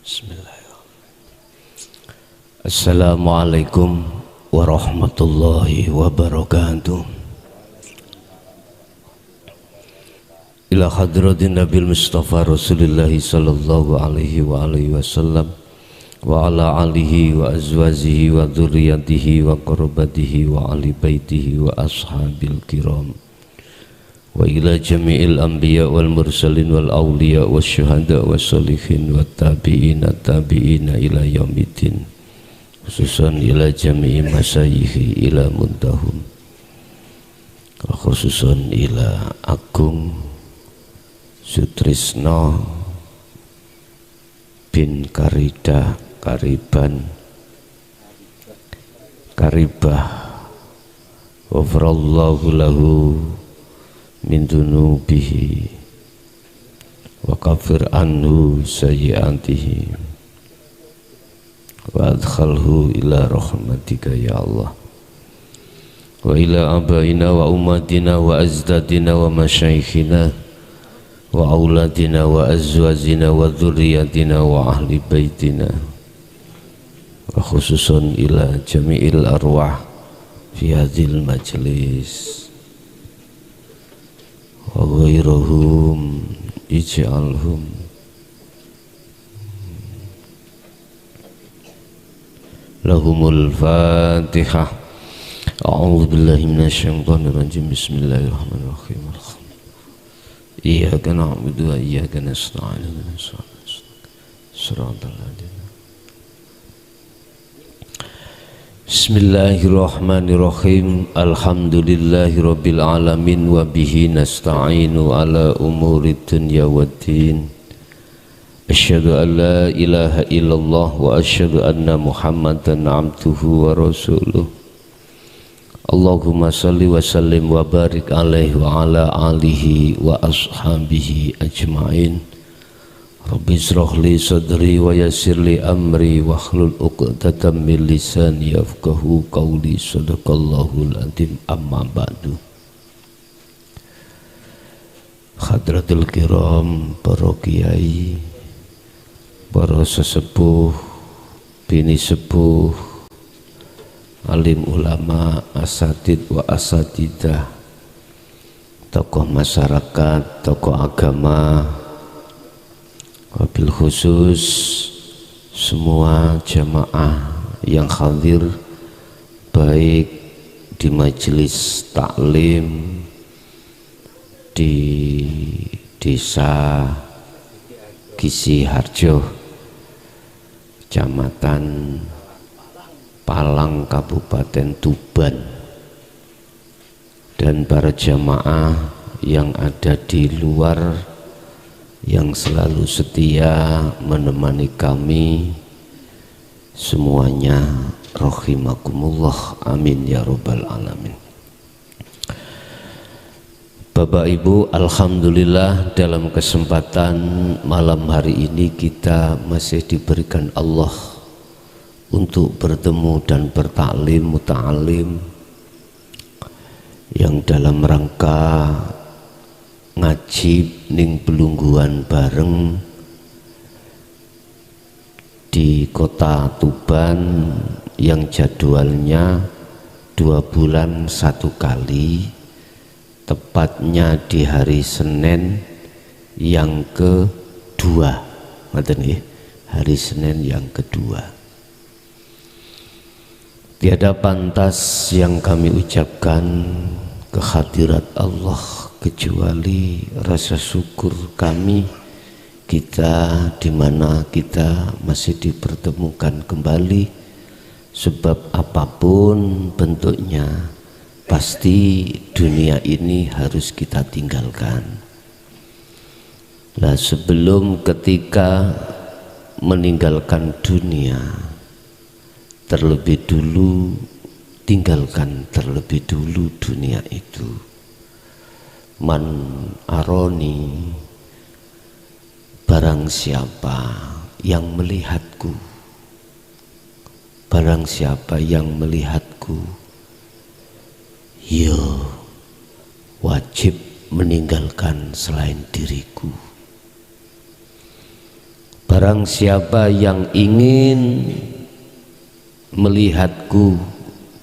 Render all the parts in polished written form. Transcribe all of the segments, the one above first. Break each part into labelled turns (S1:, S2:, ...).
S1: Bismillahirrahmanirrahim. Assalamualaikum warahmatullahi wabarakatuh. Ila hadratin Nabil Mustafa Rasulullah sallallahu alaihi wa alihi wasallam wa ala alihi wa azwajihi wa dzurriyyatihi wa qurabatihi wa ali baitihi wa ashabil kiram wa ila jami'il anbiya wal mursalin wal awliya was syuhada was sholihin wat tabi'ina tabi'ina ila yaumiddin, khususan ila jami'i masayikhi ila muntahum wa khususan ila Agung Sutrisno bin Karibah wafrallahu lahu min dunubihi wa kafir anhu sayyi'atihi wa adkhalhu ila rahmatika ya Allah wa ila abaina wa ummatina wa azdadina wa masyaikhina wa auladina wa azwajina wa dzurriyyatina wa ahli baitina wa khususan ila jami'il arwah fi hadzal majlis wa ghairuhum ij'alhum lahumul fatihah. A'udzu billahi minasy syaithanir rajim. Bismillahirrahmanirrahim. Iyyaka na'budu wa iyyaka nasta'in. Shiratal ladzina. Bismillahirrahmanirrahim. Alhamdulillahi rabbil alamin wa bihi nasta'inu ala umuri dunya waddin. Asyhadu an la ilaha illallah wa asyhadu anna Muhammadan abduhu wa rasuluh. Allahumma salli wa sallim wa barik alaihi wa ala alihi wa ashabihi ajma'in. Rabbi israh li sadri wa yassir li amri wa hlul 'uqdatam min lisani yafqahu qawli. Sadaqallahul adzim. Amma ba'du. Hadratul kiram, para kiai, para sesepuh, bini sepuh, alim ulama, asatid wa asatidah, tokoh masyarakat, tokoh agama, wabil khusus semua jamaah yang hadir baik di majelis taklim di desa Gisi Harjo, Kecamatan Palang, Kabupaten Tuban, dan para jamaah yang ada di luar yang selalu setia menemani kami semuanya, rahimakumullah, amin ya rabbal alamin. Bapak Ibu, alhamdulillah dalam kesempatan malam hari ini kita masih diberikan Allah untuk bertemu dan bertaklim muta'alim yang dalam rangka ngaji ning pelungguan bareng di kota Tuban yang jadwalnya 2 bulan 1 kali, tepatnya di hari Senin yang kedua, hari Senin yang kedua. Tiada pantas yang kami ucapkan kehadirat Allah kecuali rasa syukur kami, kita di mana kita masih dipertemukan kembali, sebab apapun bentuknya pasti dunia ini harus kita tinggalkan. Nah, sebelum ketika meninggalkan dunia, terlebih dulu tinggalkan terlebih dulu dunia itu. Man aroni, barang siapa yang melihatku, barang siapa yang melihatku, yo wajib meninggalkan selain diriku. Barang siapa yang ingin melihatku,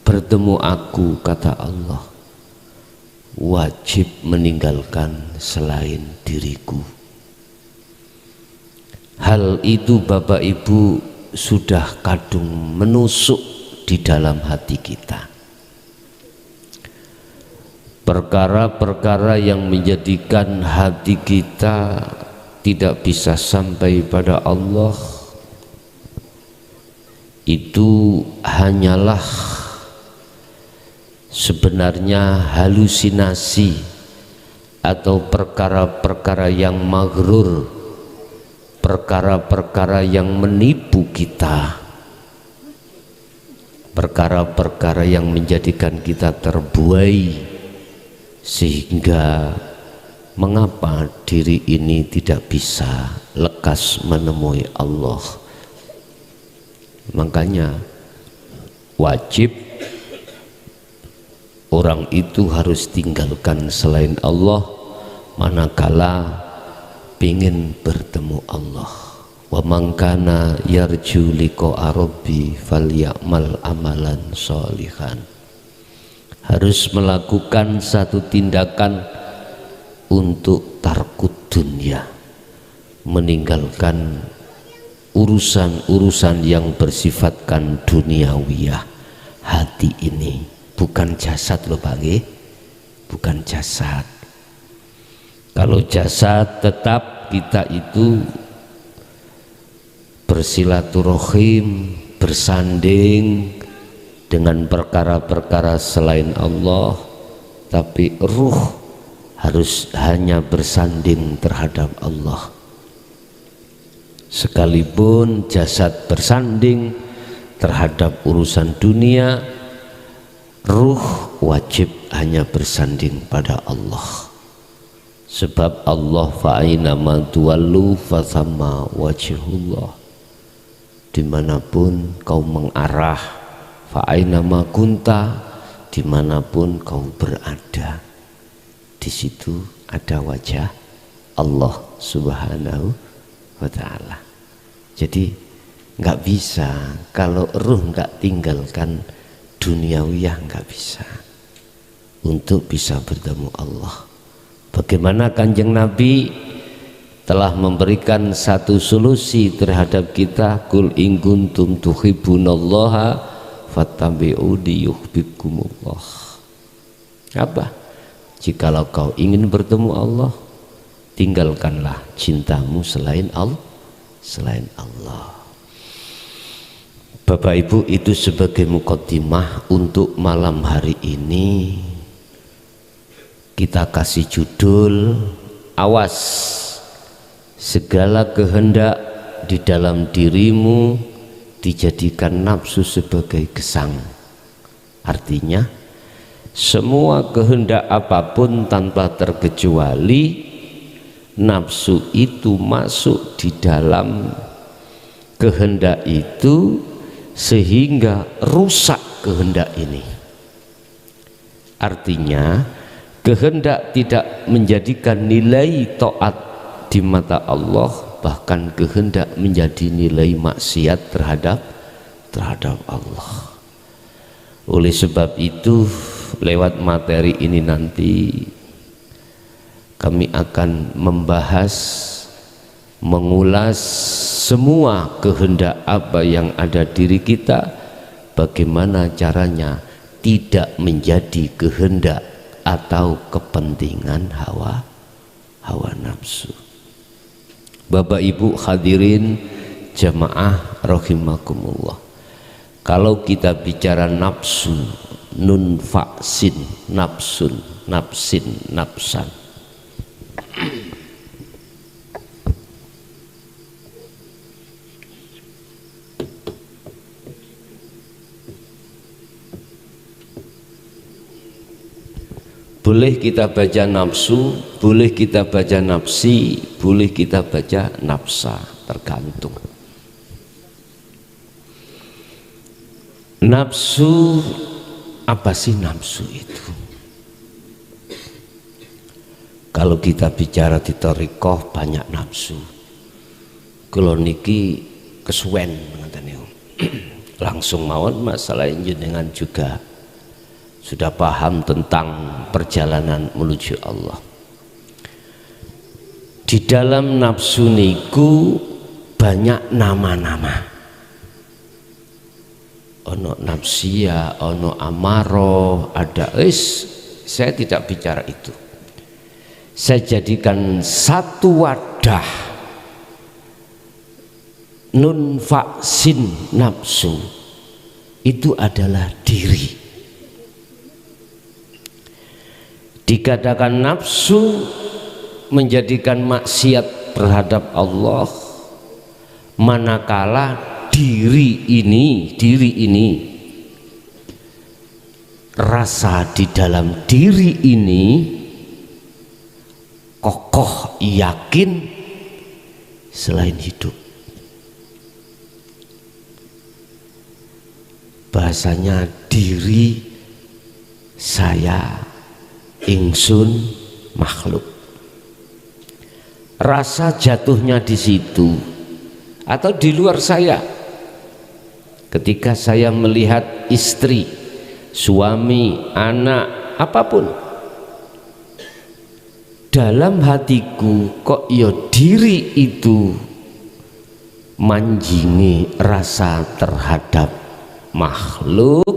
S1: bertemu aku, kata Allah, wajib meninggalkan selain diriku. Hal itu Bapak Ibu sudah kadung menusuk di dalam hati kita. Perkara-perkara yang menjadikan hati kita tidak bisa sampai pada Allah itu hanyalah sebenarnya halusinasi atau perkara-perkara yang maghrur, perkara-perkara yang menipu kita, perkara-perkara yang menjadikan kita terbuai, sehingga mengapa diri ini tidak bisa lekas menemui Allah. Makanya wajib orang itu harus tinggalkan selain Allah manakala ingin bertemu Allah. Wa man kana yarju liqa'a rabbi falyamal amalan sholihan. Harus melakukan satu tindakan untuk tarkud dunia, meninggalkan urusan-urusan yang bersifatkan duniawiyah. Hati ini bukan jasad loh Pak, bukan jasad. Kalau jasad tetap kita itu bersilaturahim, bersanding dengan perkara-perkara selain Allah, tapi ruh harus hanya bersanding terhadap Allah. Sekalipun jasad bersanding terhadap urusan dunia, ruh wajib hanya bersanding pada Allah. Sebab Allah fa'aina ma tuwallu fathamma wajhullah. Dimanapun kau mengarah, fa'aina ma kunta, dimanapun kau berada, di situ ada wajah Allah Subhanahu wa ta'ala. Jadi nggak bisa kalau ruh nggak tinggalkan duniawiyah, nggak bisa untuk bisa bertemu Allah. Bagaimana Kanjeng Nabi telah memberikan satu solusi terhadap kita, kul in kuntum tuhibbunallaha fattabi'uni yuhibbukumullah. Apa? Jikalau kau ingin bertemu Allah, tinggalkanlah cintamu selain Allah. Bapak Ibu, itu sebagai mukaddimah untuk malam hari ini. Kita kasih judul, awas segala kehendak di dalam dirimu dijadikan nafsu sebagai gesang. Artinya semua kehendak apapun tanpa terkecuali nafsu itu masuk di dalam kehendak itu sehingga rusak kehendak ini. Artinya kehendak tidak menjadikan nilai taat di mata Allah, bahkan kehendak menjadi nilai maksiat terhadap Allah. Oleh sebab itu, lewat materi ini nanti kami akan membahas, mengulas semua kehendak apa yang ada diri kita, bagaimana caranya tidak menjadi kehendak atau kepentingan hawa nafsu. Bapak Ibu hadirin jamaah rahimakumullah, kalau kita bicara nafsu, nun faksin, nafsun, nafsin, nafsan, boleh kita baca nafsu, boleh kita baca nafsi, boleh kita baca nafsa, tergantung. Nafsu, apa sih nafsu itu? Kalau kita bicara di thariqah banyak nafsu. kula niki kesuwen ngoten niku. Langsung mawon masalah jenengan juga sudah paham tentang perjalanan menuju Allah. Di dalam nafsu niku banyak nama-nama. Ono nafsia, ono amaro, ada saya tidak bicara itu. Saya jadikan satu wadah nun faksin nafsu itu adalah diri. Dikatakan nafsu menjadikan maksiat terhadap Allah, manakala diri ini rasa di dalam diri ini kokoh yakin selain hidup. Bahasanya diri saya, ingsun, makhluk. Rasa jatuhnya di situ atau di luar saya. Ketika saya melihat istri, suami, anak, apapun, dalam hatiku kok ya diri itu manjingi rasa terhadap makhluk,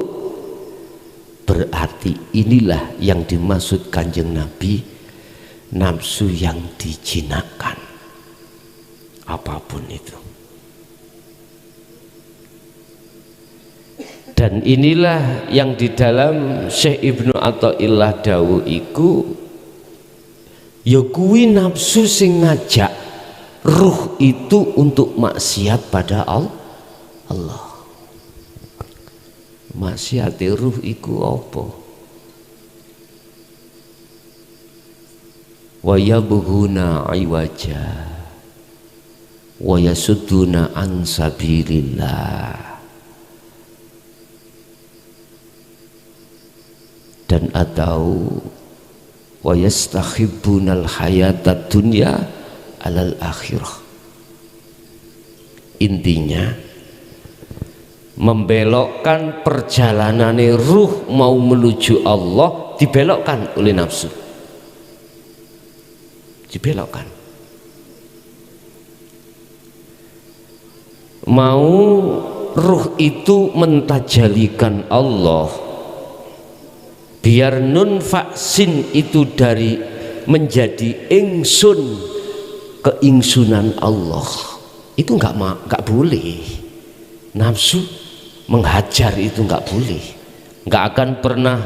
S1: berarti inilah yang dimaksud Kanjeng Nabi nafsu yang dijinakkan, apapun itu. Dan inilah yang di dalam Syekh Ibnu Athaillah dawuh iku ya kuwi nafsu sing ngajak ruh itu untuk maksiat pada Allah. Maksiate ruh iku apa? Wa yabghuna iwaja wa yasudduna an sabilillah. Dan atau wa yastahibbunal hayatad dunya alal akhirah. Intinya membelokkan perjalanan ruh mau menuju Allah dibelokkan oleh nafsu, dibelokkan. Mau ruh itu mentajalikan Allah, biar nun faksin itu dari menjadi ingsun, keingsunan Allah itu nggak boleh. Nafsu menghajar itu nggak boleh, nggak akan pernah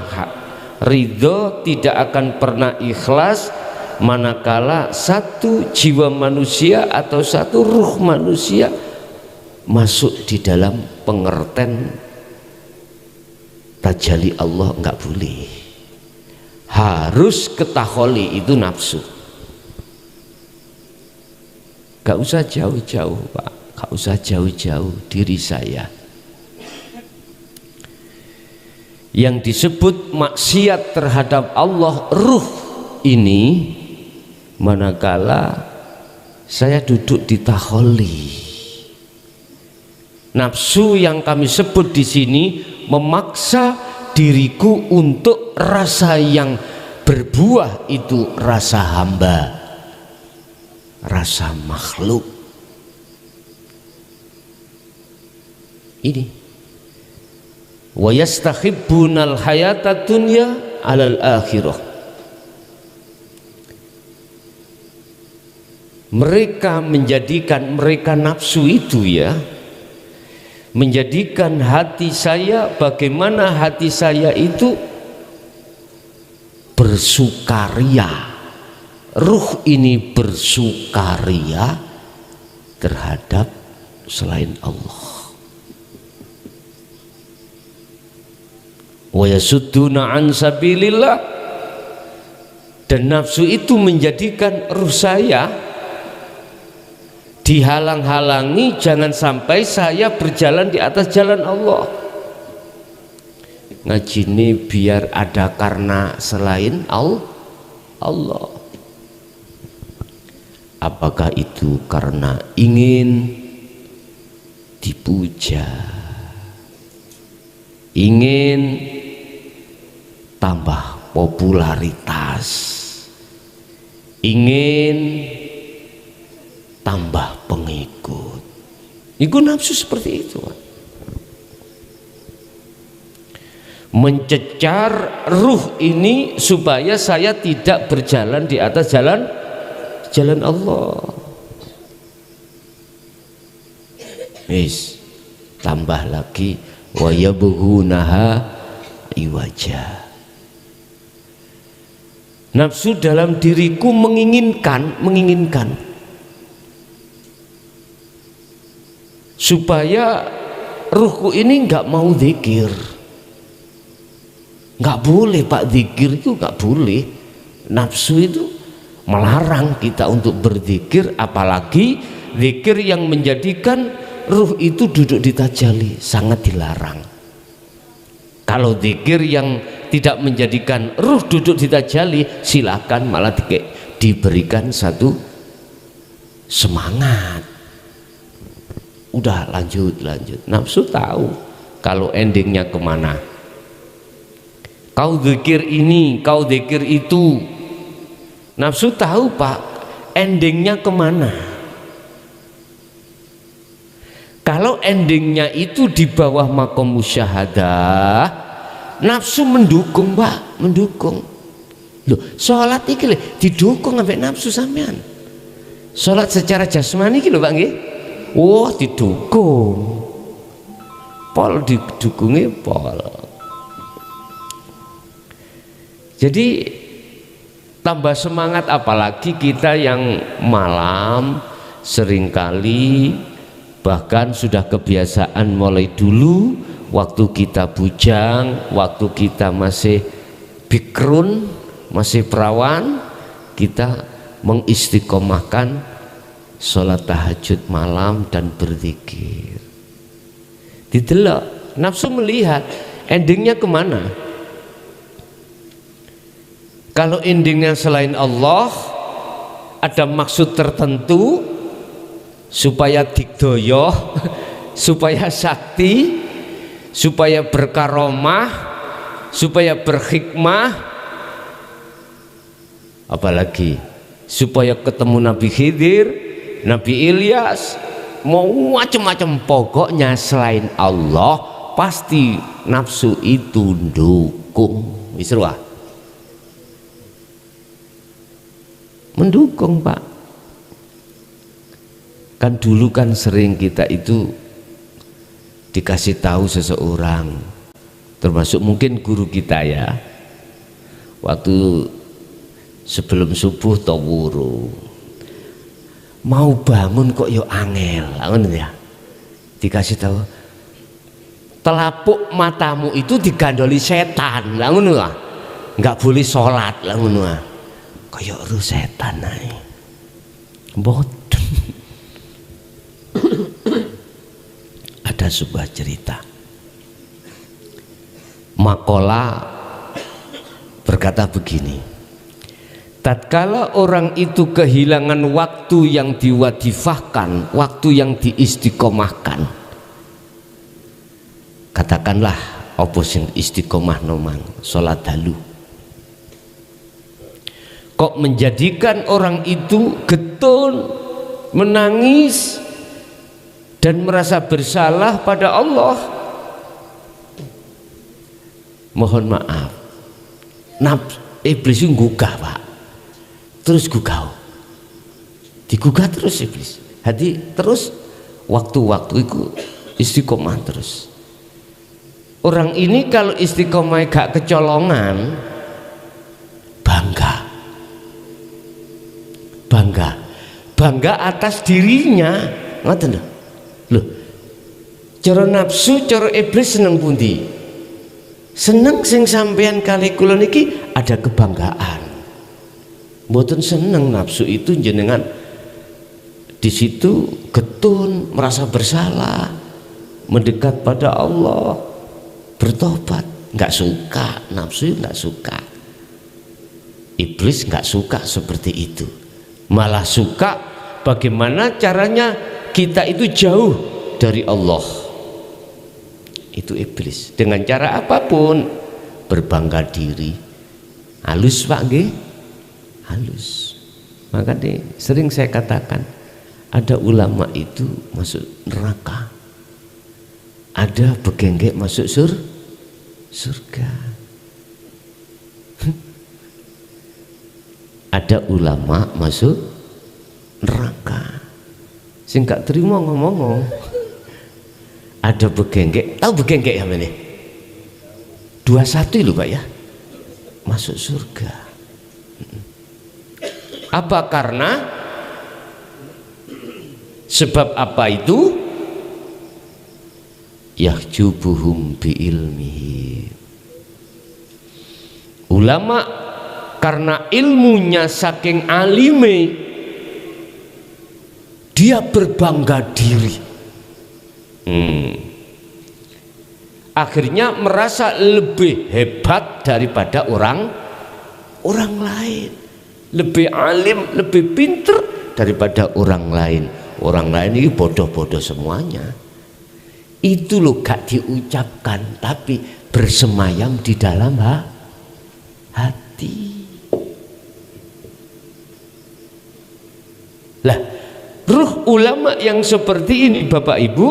S1: ridho, tidak akan pernah ikhlas manakala satu jiwa manusia atau satu ruh manusia masuk di dalam pengertian tajalli Allah. Nggak boleh, harus ketakholi itu nafsu. Nggak usah jauh-jauh Pak, nggak usah jauh-jauh diri saya. Yang disebut maksiat terhadap Allah ruh ini manakala saya duduk di takholi. Nafsu yang kami sebut di sini memaksa diriku untuk rasa yang berbuah itu rasa hamba, rasa makhluk. Ini wa yastahibbunal hayatad dunya alal akhirah. Mereka menjadikan, mereka nafsu itu ya, menjadikan hati saya, bagaimana hati saya itu bersukaria, ruh ini bersukaria terhadap selain Allah. Wa yasudduna an sabilillah. Dan nafsu itu menjadikan ruh saya dihalang-halangi, jangan sampai saya berjalan di atas jalan Allah. Ngaji ini biar ada karena selain Allah. Apakah itu karena ingin dipuja, ingin tambah popularitas, ingin tambah pengikut? Itu nafsu seperti itu. Mencecar ruh ini supaya saya tidak berjalan di atas jalan Allah. Tambah lagi wa yabghunaha iwaja. Nafsu dalam diriku menginginkan supaya ruhku ini nggak mau zikir. Nggak boleh Pak, zikir itu nggak boleh. Nafsu itu melarang kita untuk berzikir, apalagi zikir yang menjadikan ruh itu duduk di tajalli, sangat dilarang. Kalau zikir yang tidak menjadikan ruh duduk di tajalli, silakan, malah diberikan satu semangat. Udah lanjut. Nafsu tahu kalau endingnya kemana. Kau zikir ini, kau zikir itu. Nafsu tahu Pak, endingnya kemana. Kalau endingnya itu di bawah maqam musyahadah, nafsu mendukung Pak, mendukung. Loh, sholat ini didukung sampai nafsu sampean. Sholat secara jasmani ini lho Pak nggih. Wah, didukung. Pol didukungi pol. Jadi tambah semangat, apalagi kita yang malam seringkali bahkan sudah kebiasaan mulai dulu waktu kita bujang, waktu kita masih bikrun, masih perawan, kita mengistiqomahkan sholat tahajud malam dan berzikir. Didelok, nafsu melihat endingnya kemana. Kalau endingnya selain Allah, ada maksud tertentu supaya digdoyoh, supaya sakti, supaya berkaromah, supaya berhikmah, apalagi supaya ketemu Nabi Khidir, Nabi Ilyas, mau macam-macam, pokoknya selain Allah pasti nafsu itu dukung. Wisruah mendukung Pak. Kan dulu kan sering kita itu dikasih tahu seseorang, termasuk mungkin guru kita ya, waktu sebelum subuh tawuru mau bangun kok yo angel, ya dikasih tahu telapuk matamu itu digandoli setan, nggak boleh sholat, kayak ruh setan ae. Boten. Ada sebuah cerita. Makola berkata begini, tatkala orang itu kehilangan waktu yang diwadifahkan, waktu yang diistiqomahkan, katakanlah apa sing istiqomah nomang sholat dalu, kok menjadikan orang itu getun, menangis dan merasa bersalah pada Allah. Mohon maaf, iblis itu gugah Pak, terus digugah terus iblis, hati terus waktu-waktu itu istiqomah terus. Orang ini kalau istiqomah gak kecolongan, bangga atas dirinya, ngoten lho. Cara nafsu, cara iblis seneng pundi? Seneng sing sampean kali kula niki ada kebanggaan. Mboten seneng nafsu itu jenengan di situ getun, merasa bersalah, mendekat pada Allah, bertobat. Nggak suka, nafsu nggak suka. Iblis nggak suka seperti itu, malah suka bagaimana caranya kita itu jauh dari Allah. Itu iblis dengan cara apapun, berbangga diri. Halus Pak nggih? Halus. Makanya sering saya katakan, ada ulama itu masuk neraka, ada begenggek masuk surga. Ada ulama masuk neraka, sing gak terima ngomong. Ada begenggek, tahu begenggek ya ini? 21 loh Pak ya, masuk surga. Apa karena sebab apa itu? Yahjubuhum bi ilmihi. Ulama karena ilmunya saking alime, dia berbangga diri. Akhirnya merasa lebih hebat daripada orang lain, lebih alim, lebih pinter daripada orang lain. Orang lain ini bodoh-bodoh semuanya. Itu loh gak diucapkan, tapi bersemayam di dalam hati. Lah, ruh ulama yang seperti ini Bapak Ibu,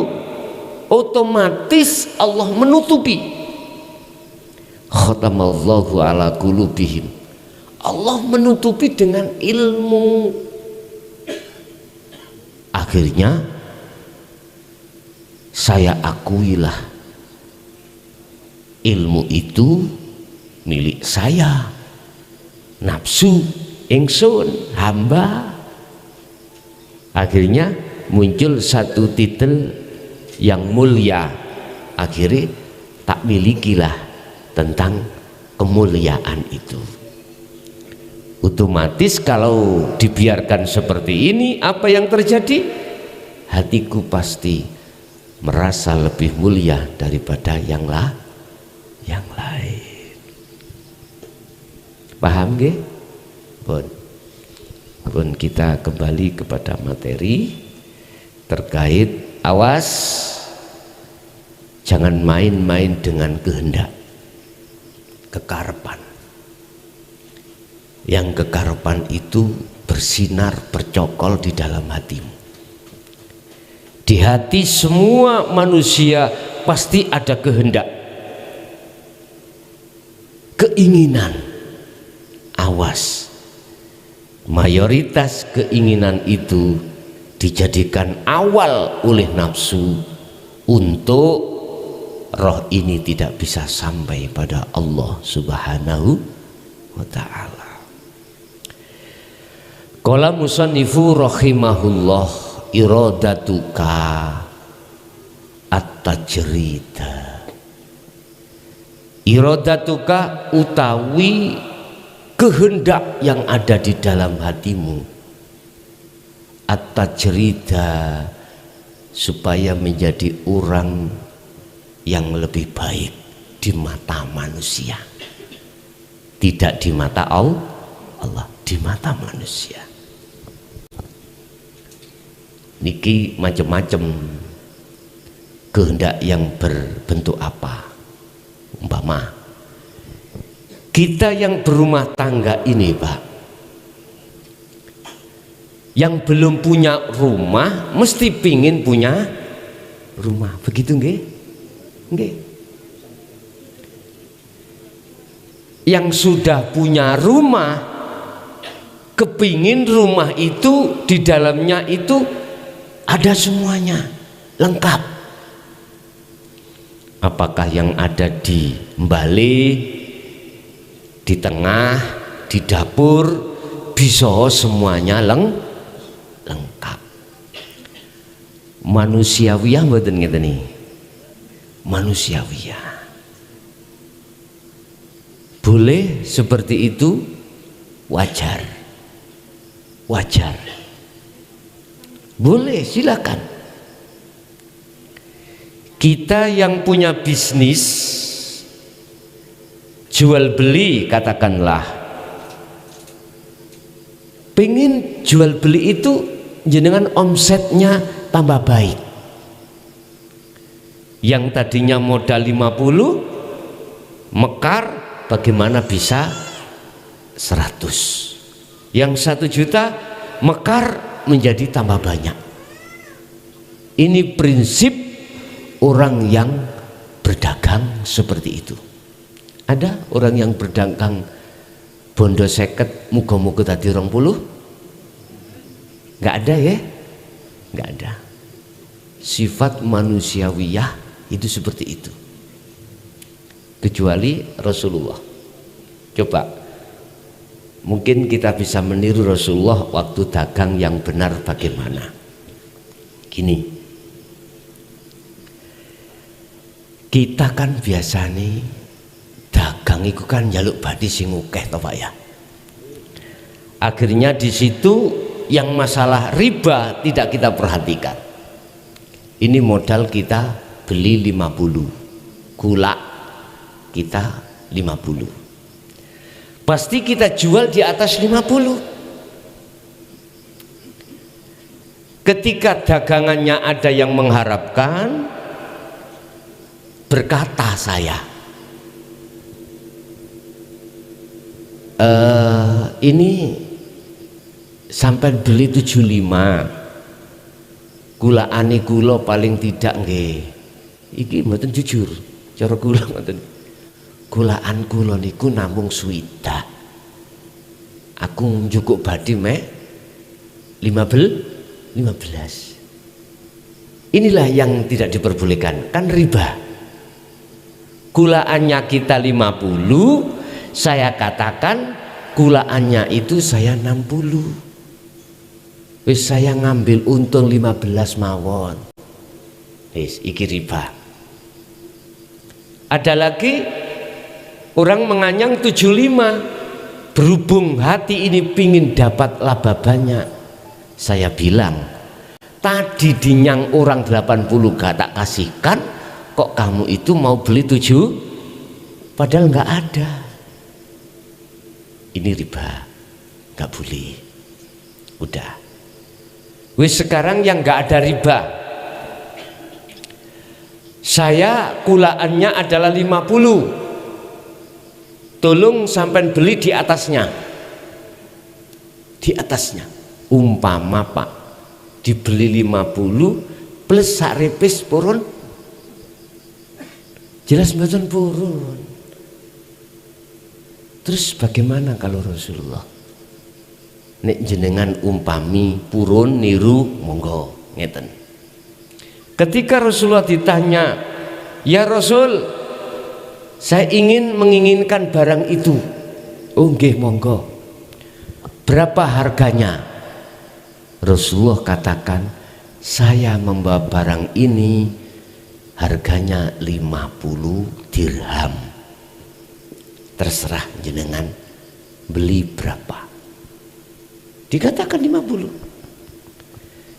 S1: otomatis Allah menutupi. Khatamallahu ala qulubihim. Allah menutupi dengan ilmu. Akhirnya saya akuilah ilmu itu milik saya, nafsu ingsun, hamba. Akhirnya muncul satu titel yang mulia, akhirnya tak milikilah tentang kemuliaan itu. Otomatis kalau dibiarkan seperti ini, apa yang terjadi? Hatiku pasti merasa lebih mulia daripada yang lain. Paham nggih? Pun kita kembali kepada materi terkait awas, jangan main-main dengan kehendak, kekarepan. Yang kekarepan itu bersinar, bercokol di dalam hatimu. Di hati semua manusia pasti ada kehendak, keinginan. Awas, mayoritas keinginan itu dijadikan awal oleh nafsu untuk roh ini tidak bisa sampai pada Allah Subhanahu wa ta'ala. Qala musannifu rahimahullah, iradatuka at-tajrida. Iradatuka utawi kehendak yang ada di dalam hatimu, at-tajrida, supaya menjadi orang yang lebih baik di mata manusia, tidak di mata Allah, di mata manusia. Niki macam-macam kehendak yang berbentuk apa? Umpama kita yang berumah tangga ini Pak, yang belum punya rumah mesti pingin punya rumah, begitu nggih? Nggih. Yang sudah punya rumah kepingin rumah itu di dalamnya itu ada semuanya, lengkap. Apakah yang ada di mbale, di tengah, di dapur, bisa semuanya lengkap. Manusiawiyah mboten ngeten nih. Manusiawiyah. Boleh seperti itu, wajar. Wajar. Boleh, silakan. Kita yang punya bisnis jual beli, katakanlah pengen jual beli itu jenengan omsetnya tambah baik. Yang tadinya modal 50 mekar, bagaimana bisa 100. Yang 1 juta mekar menjadi tambah banyak. Ini prinsip orang yang berdagang seperti itu. Ada orang yang berdagang bondo seket muga-muga tadi 20? Nggak ada ya? Nggak ada. Sifat manusiawiyah itu seperti itu. Kecuali Rasulullah. Coba, mungkin kita bisa meniru Rasulullah waktu dagang yang benar bagaimana. Gini, kita kan biasa nih dagang itu kan jaluk badi sing akeh toh Pak ya. Akhirnya di situ yang masalah riba tidak kita perhatikan. Ini modal kita beli 50, gula kita 50. Pasti kita jual di atas 50. Ketika dagangannya ada yang mengharapkan, berkata saya, ini sampai beli 75, gulaane kula paling tidak nggih. Iki mboten jujur, cara kula mboten. Gulaan kula niku namung swidak. Aku njukuk badhe mek 15. Inilah yang tidak diperbolehkan, kan riba. Gulaannya kita 50, saya katakan gulaannya itu saya 60. Wis saya ngambil untung 15 mawon. Wis iki riba. Ada lagi orang menganyang 75, berhubung hati ini pingin dapat laba banyak. Saya bilang, tadi dinyang orang 80 gak tak kasihkan, kok kamu itu mau beli 7? Padahal nggak ada. Ini riba, nggak boleh. Udah. Wis sekarang yang nggak ada riba, saya kulaannya adalah 50. Tolong sampai beli di atasnya. Di atasnya. Umpama Pak, dibeli 50 plus sak repis purun. Jelas mboten purun. Terus bagaimana kalau Rasulullah? Nek jenengan umpami purun niru monggo ngeten. Ketika Rasulullah ditanya, ya Rasul, saya menginginkan barang itu. Oh nggih monggo. Berapa harganya? Rasulullah katakan, saya membawa barang ini harganya 50 dirham. Terserah jenengan beli berapa. Dikatakan 50.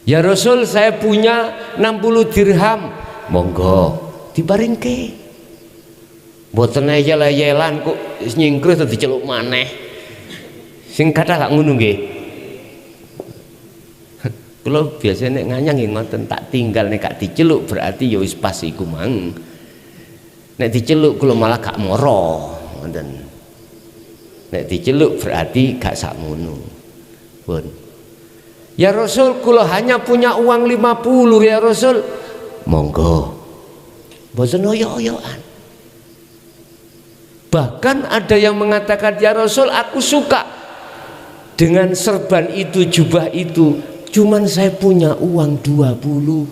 S1: Ya Rasul, saya punya 60 dirham. Monggo dibaringke. Mboten ayel-ayelan kok nyingkrih terus diceluk maneh. Sing kathah gak ngono nggih. Kula biasa nek nganyang nggih ngoten, tak tinggal nek gak diceluk berarti ya wis pas iku mang. Nek diceluk kula malah gak moro ngoten. Nek diceluk berarti gak sakmono. Pun. Ya Rasul, kula hanya punya uang 50 ya Rasul. Monggo. Boten oyo-oyoan. Bahkan ada yang mengatakan, ya Rasul, aku suka dengan serban itu, jubah itu, cuman saya punya uang 20.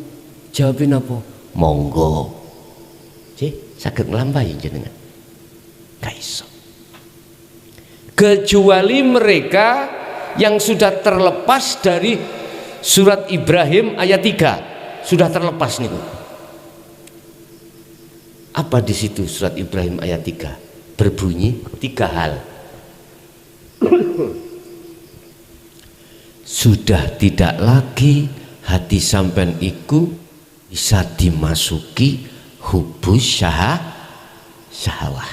S1: Jawabin apa? Monggo. Saged nglampahi jenengan. Gak iso. Kecuali mereka yang sudah terlepas dari surat Ibrahim ayat 3, sudah terlepas nih. Apa di situ surat Ibrahim ayat 3? Berbunyi 3 hal. Sudah tidak lagi hati sampean iku bisa dimasuki hubus syahwah.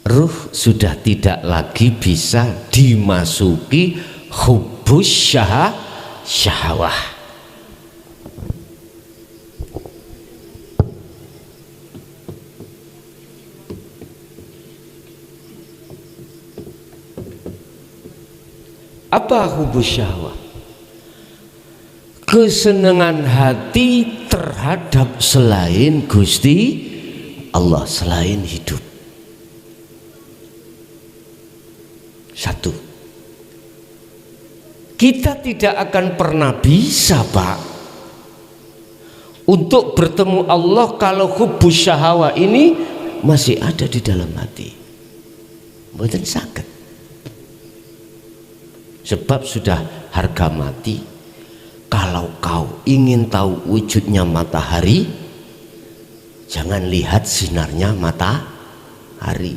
S1: ruh sudah tidak lagi bisa dimasuki hubbus syahwah. Apa hubbus syahwah? Kesenangan hati terhadap selain Gusti Allah, selain hidup. Satu, kita tidak akan pernah bisa, Pak, untuk bertemu Allah kalau hubbus syahwah ini masih ada di dalam hati. Mboten saged. Sebab sudah harga mati. Kalau kau ingin tahu wujudnya matahari, jangan lihat sinarnya matahari.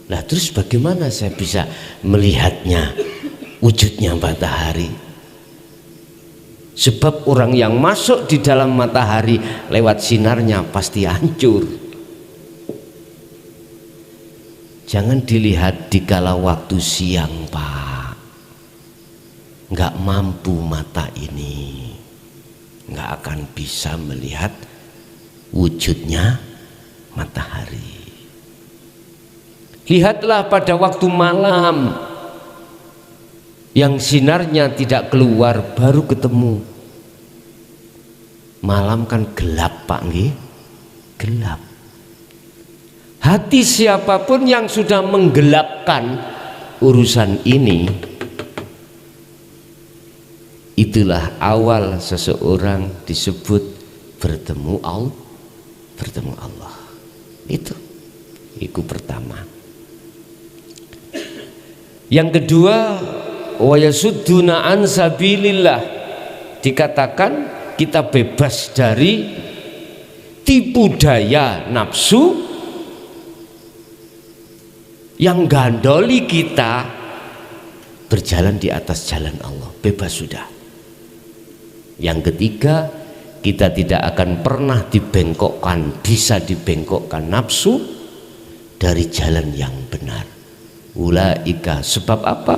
S1: Nah, terus bagaimana saya bisa melihatnya wujudnya matahari? Sebab orang yang masuk di dalam matahari lewat sinarnya pasti hancur. Jangan dilihat di kala waktu siang, Pak. Nggak mampu mata ini, nggak akan bisa melihat wujudnya matahari. Lihatlah pada waktu malam yang sinarnya tidak keluar, baru ketemu. Malam kan gelap, Pak, nggih? Gelap. Hati siapapun yang sudah menggelapkan urusan ini, itulah awal seseorang disebut bertemu Allah. Itu pertama. Yang kedua, wa yasudduna an sabilillah, dikatakan kita bebas dari tipu daya nafsu yang gandoli kita berjalan di atas jalan Allah. Bebas sudah. Yang ketiga, kita tidak akan pernah bisa dibengkokkan nafsu dari jalan yang benar. Ulaika, sebab apa?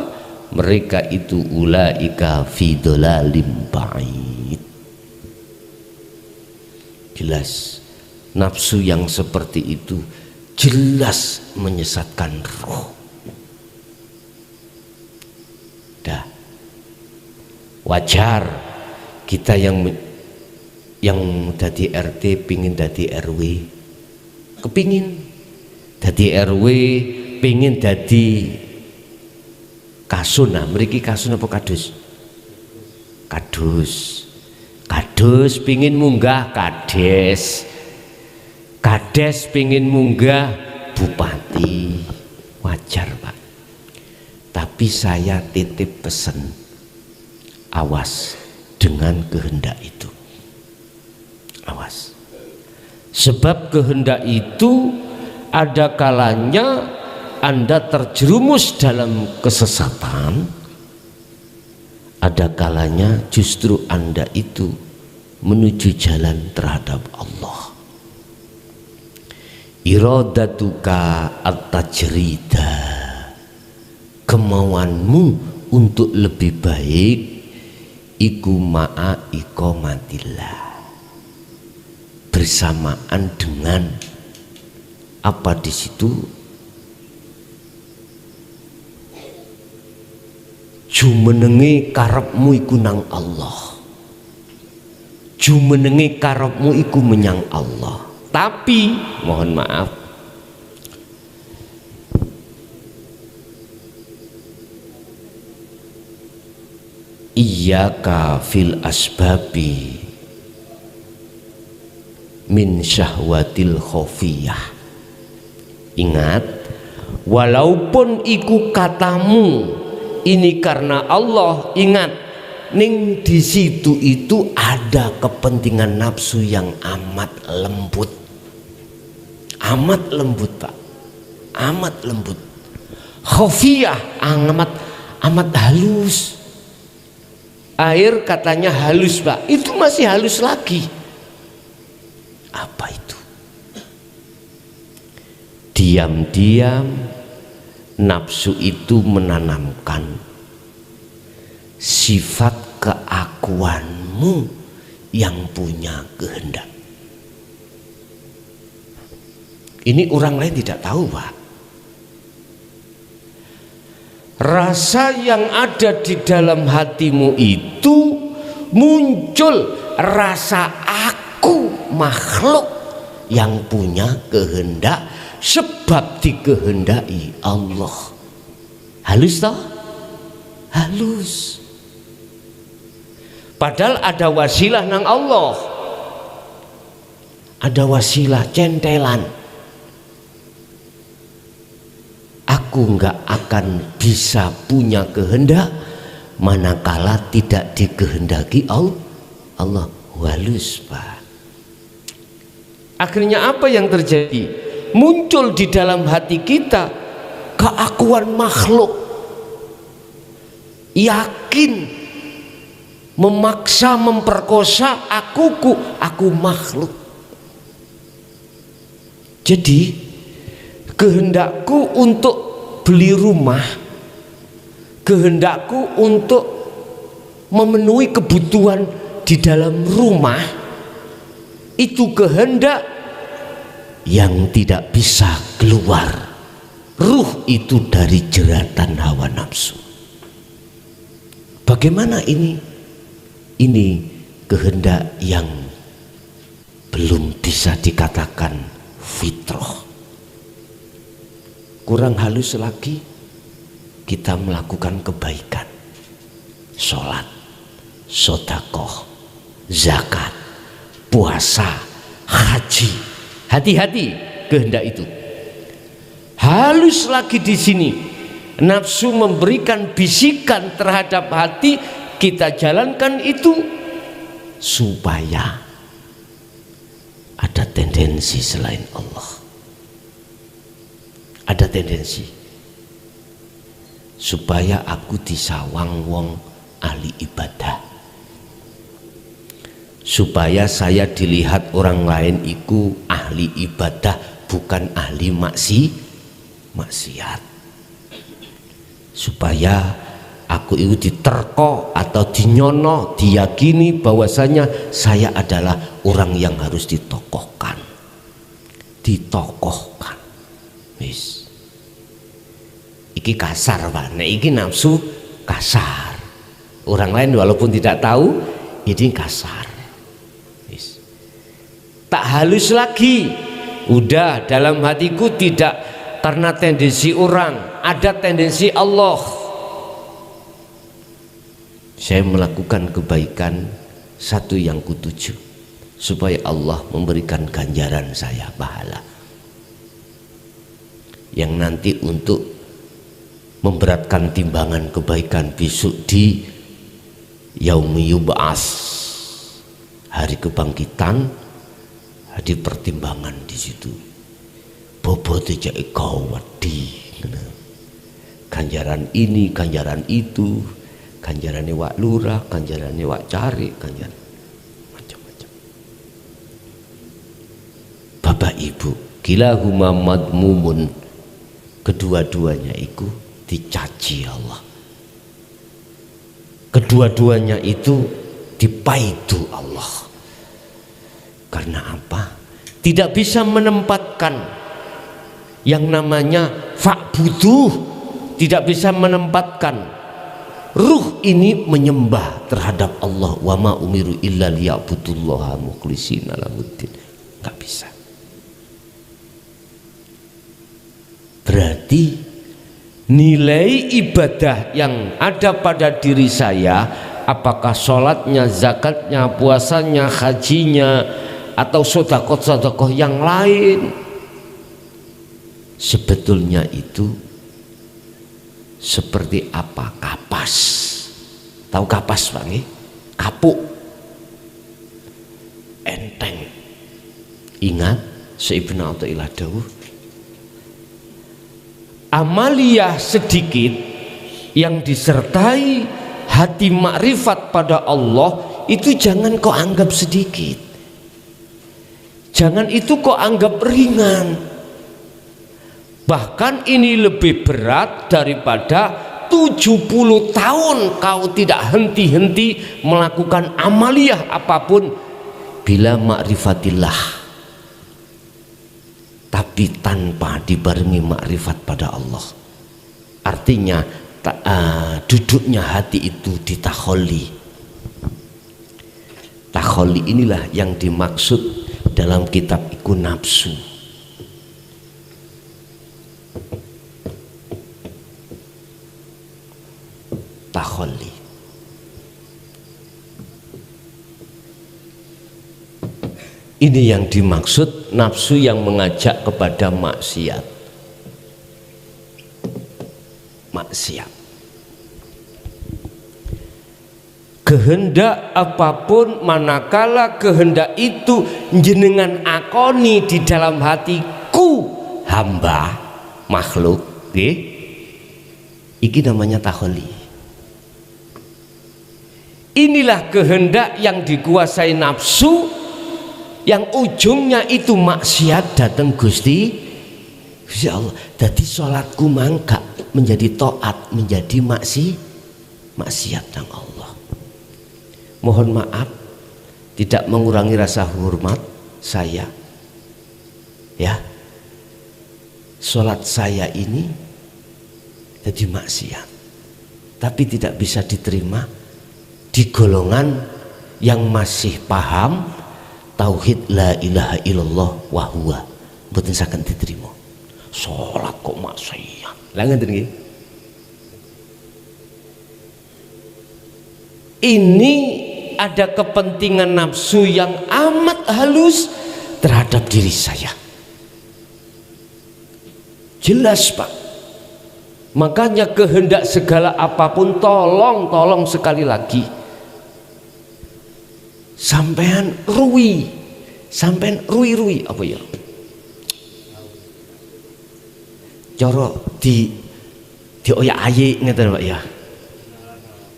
S1: Mereka itu ulaika fi dhalalim ba'id. Jelas, nafsu yang seperti itu jelas menyesatkan roh. Dah, wajar kita yang dadi RT pingin dadi RW, kepingin dadi RW, pingin dadi kasun. Nah, mriki kasun apa kadus? Kadus pingin munggah kades. Kades pingin munggah bupati. Wajar, Pak. Tapi saya titip pesan, awas dengan kehendak itu. Awas. Sebab kehendak itu ada kalanya Anda terjerumus dalam kesesatan, ada kalanya justru Anda itu menuju jalan terhadap Allah. Iradatuka at-tajrida, kemauanmu untuk lebih baik iku ma'a iqamatillah, bersamaan dengan apa di situ? Jumenenge karepmu iku nang Allah, jumenenge karepmu iku menyang Allah. Tapi mohon maaf, iyyaka fil asbabi min syahwatil khofiyah. Ingat, walaupun iku katamu ini karena Allah, ingat, ning di situ itu ada kepentingan nafsu yang amat lembut. Amat lembut, Pak. Amat lembut. Khofiyah, amat halus. Air katanya halus, Pak. Itu masih halus lagi. Apa itu? diam-diam nafsu itu menanamkan sifat keakuanmu yang punya kehendak. Ini orang lain tidak tahu, Pak. Rasa yang ada di dalam hatimu itu muncul rasa aku makhluk yang punya kehendak sebab dikehendaki Allah. Halus toh? Halus. Padahal ada wasilah nang Allah. Ada wasilah centelan. Aku enggak akan bisa punya kehendak manakala tidak dikehendaki Allah. Halus, Pak. Akhirnya apa yang terjadi? Muncul di dalam hati kita keakuan makhluk, yakin, memaksa, memperkosa aku makhluk. Jadi kehendakku untuk beli rumah, kehendakku untuk memenuhi kebutuhan di dalam rumah, itu kehendak yang tidak bisa keluar ruh itu dari jeratan hawa nafsu. Bagaimana ini? Ini kehendak yang belum bisa dikatakan fitrah. Kurang halus lagi, kita melakukan kebaikan, sholat, sedekah, zakat, puasa, haji. Hati-hati kehendak itu. Halus lagi di sini, nafsu memberikan bisikan terhadap hati, kita jalankan itu supaya ada tendensi selain Allah. Ada tendensi supaya aku disawang wong ahli ibadah, supaya saya dilihat orang lain iku ahli ibadah bukan ahli maksiat, supaya aku itu diterko atau dinyono, diyakini bahwasanya saya adalah orang yang harus ditokohkan. Wis. Iki kasar, Pak. Nah, iki nafsu kasar. Orang lain walaupun tidak tahu, ini kasar. Wis. Tak halus lagi. Udah, dalam hatiku tidak karena tendensi orang, ada tendensi Allah. Saya melakukan kebaikan, satu yang kutuju supaya Allah memberikan ganjaran saya pahala yang nanti untuk memberatkan timbangan kebaikan besok di yaumi yub'ats, hari kebangkitan, hari pertimbangan di situ. Bobote cek kawedi, ganjaran ini, ganjaran itu, ganjarane wak lurah, ganjarane wak cari, ganjaran macam-macam. Bapak Ibu, kilahuma madmumun, kedua-duanya itu dicaci Allah, kedua-duanya itu dipaidu Allah. Karena apa? Tidak bisa menempatkan yang namanya fa'buduh, tidak bisa menempatkan ruh ini menyembah terhadap Allah. Wa ma umiru illa liya'budullaha mukhlishina lahuddin. Enggak bisa. Berarti nilai ibadah yang ada pada diri saya, apakah sholatnya, zakatnya, puasanya, hajinya, atau sedekah-sedekah yang lain, sebetulnya itu seperti apa? Kapas. Tahu kapas, Pak? Kapuk, enteng. Ingat Sayyidina Athaillah dawuh, amaliyah sedikit yang disertai hati makrifat pada Allah itu jangan kau anggap sedikit, jangan itu kau anggap ringan. Bahkan ini lebih berat daripada 70 tahun kau tidak henti-henti melakukan amaliyah apapun bila ma'rifatillah, tapi tanpa dibarengi makrifat pada Allah. Artinya duduknya hati itu di takholi. Takholi inilah yang dimaksud dalam kitab iku nafsu. Takholi. Ini yang dimaksud nafsu yang mengajak kepada maksiat. Maksiat. Kehendak apapun manakala kehendak itu jenengan akoni di dalam hatiku hamba makhluk, iki namanya takholi. Inilah kehendak yang dikuasai nafsu, yang ujungnya itu maksiat datang Gusti Allah. Jadi sholatku mangkak menjadi taat, menjadi maksiat nang Allah. Mohon maaf tidak mengurangi rasa hormat saya, ya. Sholat saya ini jadi maksiat, tapi tidak bisa diterima di golongan yang masih paham tauhid la ilaha illallah wa huwa, mboten saged diterima. Salat kok maksiat. Lah ngeten nggih. Ini ada kepentingan nafsu yang amat halus terhadap diri saya. Jelas, Pak. Makanya kehendak segala apapun tolong sekali lagi sampean ruwi apa ya? Cara di oyak-ayik ngeten Pak ya.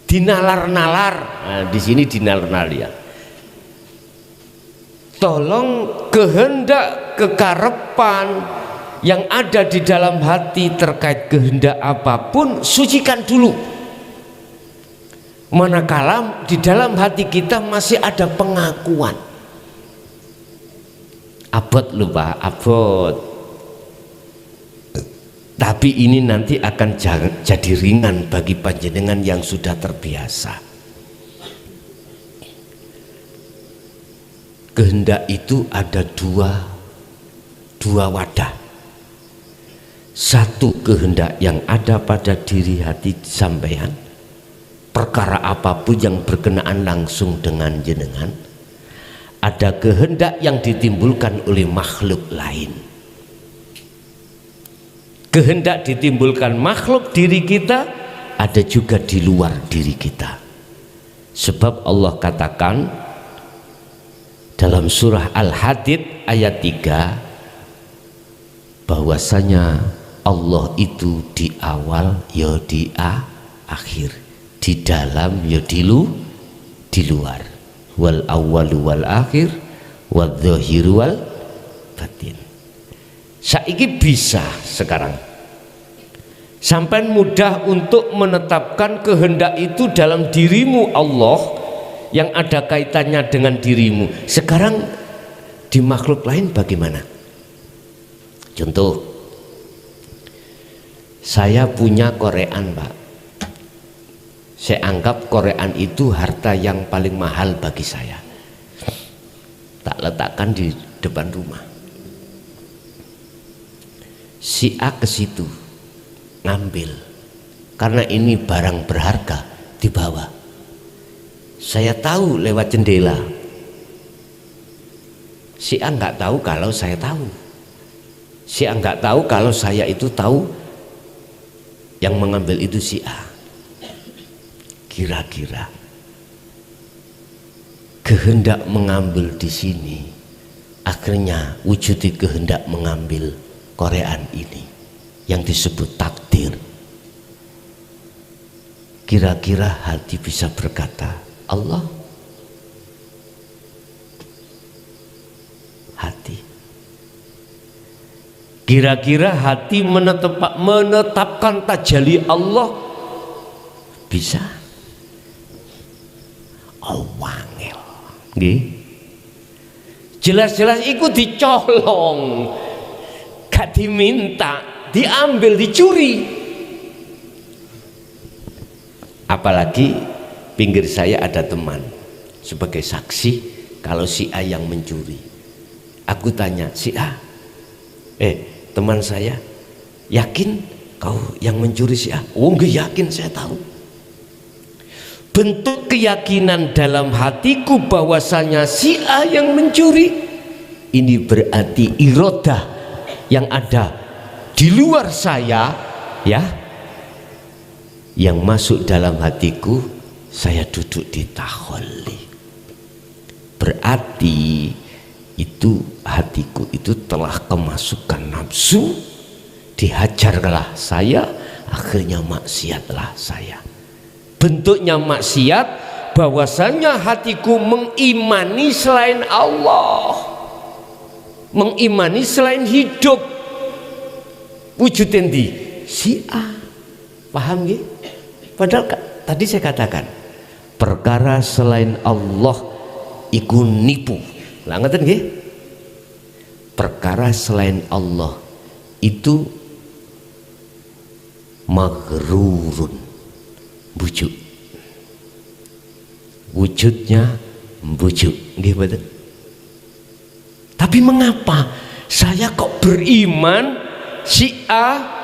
S1: Dinalar-nalar. Nah, di sini dinalar-nalar ya. Tolong kehendak kekarepan yang ada di dalam hati terkait kehendak apapun sucikan dulu. Manakala di dalam hati kita masih ada pengakuan. Abot lupa, abot. Tapi ini nanti akan jadi ringan bagi panjenengan yang sudah terbiasa. Kehendak itu ada dua wadah. Satu kehendak yang ada pada diri hati sampean, perkara apapun yang berkenaan langsung dengan jenengan. Ada kehendak yang ditimbulkan oleh makhluk lain. Kehendak ditimbulkan makhluk diri kita, ada juga di luar diri kita. Sebab Allah katakan dalam surah Al-Hadid ayat 3 bahwasanya Allah itu di awal ya di akhir, di dalam ya di luar, wal awwalu wal akhir wal dhahiru wal batin. Saiki bisa sekarang sampai mudah untuk menetapkan kehendak itu dalam dirimu Allah yang ada kaitannya dengan dirimu. Sekarang di makhluk lain bagaimana? Contoh, saya punya korean Pak. Saya anggap korean itu harta yang paling mahal bagi saya. Tak letakkan di depan rumah. Si A ke situ ngambil, karena ini barang berharga, dibawa. Saya tahu lewat jendela. Si A nggak tahu kalau saya tahu. Si A nggak tahu kalau saya itu tahu yang mengambil itu si A. Kira-kira kehendak mengambil di sini akhirnya wujudi kehendak mengambil korean ini yang disebut takdir. Kira-kira hati bisa berkata Allah? Hati Kira-kira hati menetapkan tajalli Allah bisa? Wangel. Nggih. Jelas-jelas iku dicolong, gak diminta, diambil, dicuri. Apalagi pinggir saya ada teman sebagai saksi kalau si A yang mencuri. Aku tanya si A, teman saya, yakin kau yang mencuri si A? Oh enggak, yakin, saya tahu. Bentuk keyakinan dalam hatiku bahwasanya si A yang mencuri, ini berarti irodah yang ada di luar saya, ya, yang masuk dalam hatiku. Saya duduk di takholli, berarti itu hatiku itu telah kemasukan nafsu, dihajarlah saya, akhirnya maksiatlah saya. Bentuknya maksiat bahwasanya hatiku mengimani selain Allah, mengimani selain hidup. Wujud endi? Si A. Paham nggih? Padahal tadi saya katakan perkara selain Allah iku nipu. Lah ngeten nggih? Perkara selain Allah itu maghrurun, bujuk, wujudnya bujuk, nggih betul. Tapi mengapa saya kok beriman si A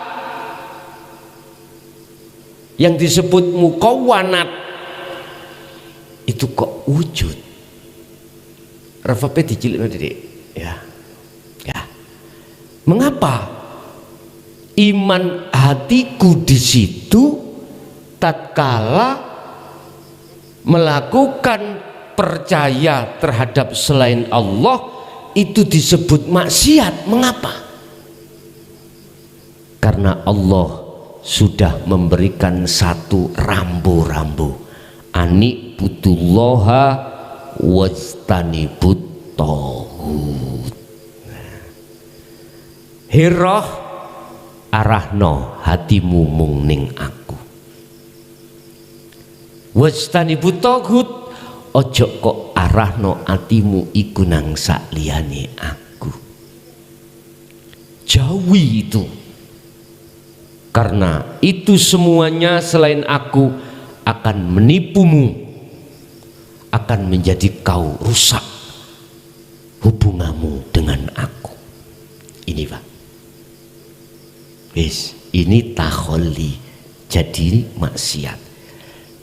S1: yang disebut mukawwanat itu kok wujud? Rafape dicilik Dik, ya. Mengapa iman hatiku di situ tatkala melakukan percaya terhadap selain Allah itu disebut maksiat? Mengapa? Karena Allah sudah memberikan satu rambu-rambu, ani butullaha wajtanibut taghut. Hirah arahno hatimu mung ning aku, wajtanibut taghut ojo kok arahno hatimu iku nang sakliyane aku. Jauhi itu, karena itu semuanya selain aku akan menipumu, akan menjadi kau rusak hubunganmu dengan aku. Ini Pak, ini takholli, jadi maksiat.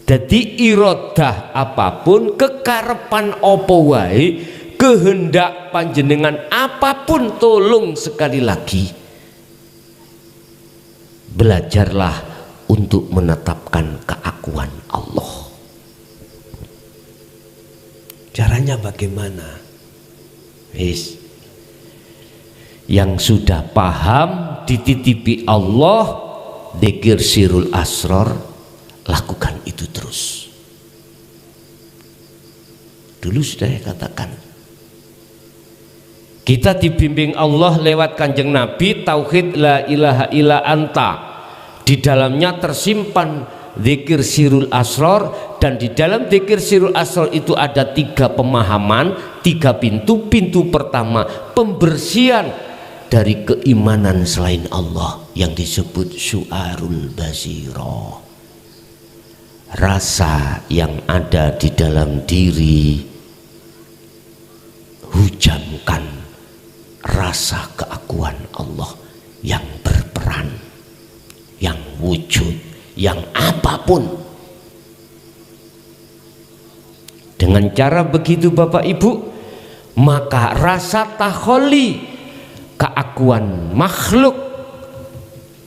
S1: Jadi irodah apapun, kekarepan opo wae, kehendak panjenengan apapun, tolong sekali lagi belajarlah untuk menetapkan keakuan Allah. Caranya bagaimana? Yang sudah paham dititipi Allah dzikir sirul asrar, lakukan itu terus. Dulu sudah saya katakan, kita dibimbing Allah lewat Kanjeng Nabi, tauhid la ilaha illa anta. Di dalamnya tersimpan dzikir sirul asrar, dan di dalam dzikir sirul asrar itu ada 3 pemahaman, 3 pintu. Pintu pertama, pembersihan dari keimanan selain Allah yang disebut syu'arul basiro, rasa yang ada di dalam diri. Hujamkan rasa keakuan Allah yang berperan, yang wujud, yang apapun. Dengan cara begitu Bapak Ibu, maka rasa takholli, keakuan makhluk,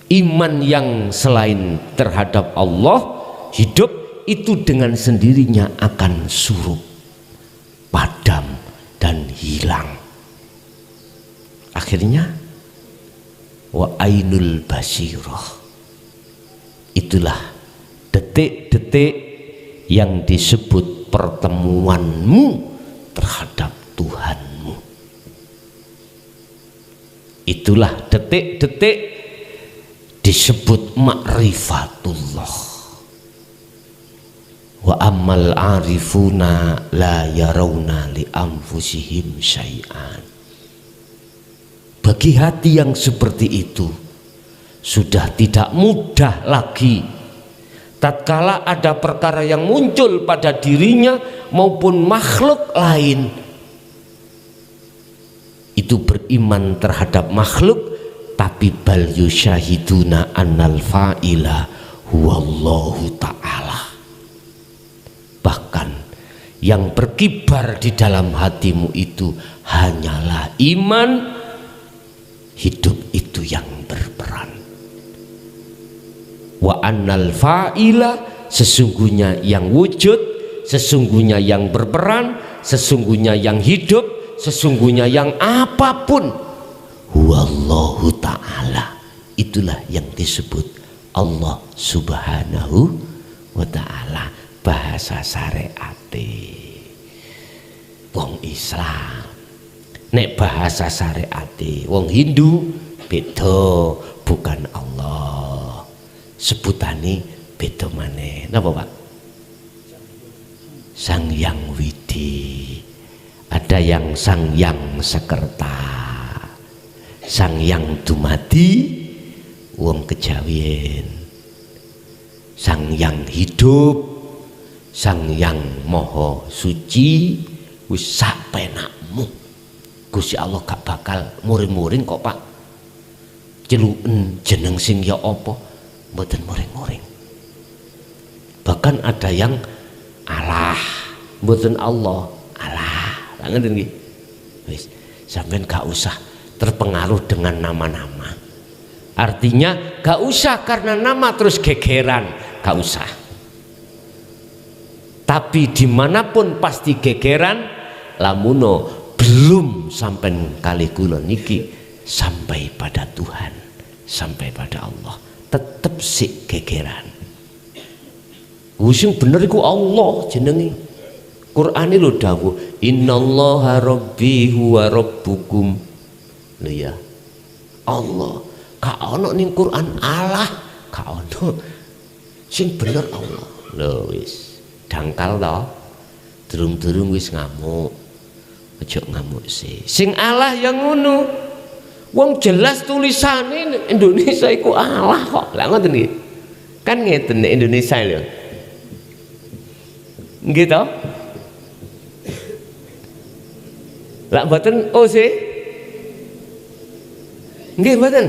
S1: iman yang selain terhadap Allah, hidup itu dengan sendirinya akan surup, padam, dan hilang. Akhirnya wa ainul basirah, itulah detik-detik yang disebut pertemuanmu terhadap Tuhanmu. Itulah detik-detik disebut ma'rifatullah. Wa ammal arifuna la yarawna li anfusihim syai'an. Bagi hati yang seperti itu sudah tidak mudah lagi tatkala ada perkara yang muncul pada dirinya maupun makhluk lain itu beriman terhadap makhluk, tapi bal yusyahiduna annal fa'ila huwallahu ta'ala. Bahkan yang berkibar di dalam hatimu itu hanyalah iman. Hidup itu yang berperan. Wa annal fa'ila, sesungguhnya yang wujud, sesungguhnya yang berperan, sesungguhnya yang hidup, sesungguhnya yang apapun, huwallahu ta'ala. Itulah yang disebut Allah subhanahu wa ta'ala. Bahasa syariate wong Islam. Nek bahasa syariate wong Hindu beda, bukan Allah. Sebutane beda maneh. Napa, Pak? Sang Hyang Widi. Ada yang Sang Hyang Sekerta, Sang Hyang Dumadi wong kejawen, Sang Hyang Hidup, Sang Hyang Maha Suci. Wis sak penakmu. Gusti Allah gak bakal muring-muring kok, Pak. Celuken jeneng sing ya apa, mboten muring-muring. Bahkan ada yang Allah, mboten Allah, Allah. Lah ngeten nggih. Wis, sampean gak usah terpengaruh dengan nama-nama. Artinya gak usah karena nama terus gegeran, gak usah. Tapi dimanapun pasti gegeran, lamuno belum sampai kali kula niki sampai pada Tuhan, sampai pada Allah, tetep sik gegeran. Sing bener iku Allah jenenge. Qur'ane lho dawuh, innallaha rabbi huwa rabbukum. Lho ya. Allah, gak ono ning Qur'an Allah, gak ono. Sing bener Allah. Lho wis, dangkal to. Durung-durung wis ngamuk. Aja ngamuk sih. Sing Allah yang ngono. Wong jelas tulisane Indonesia iku Allah kok. Lah ngoten nggih. Kan ngeten Indonesia lho. Nggih to? Lah mboten OC. Nggih mboten.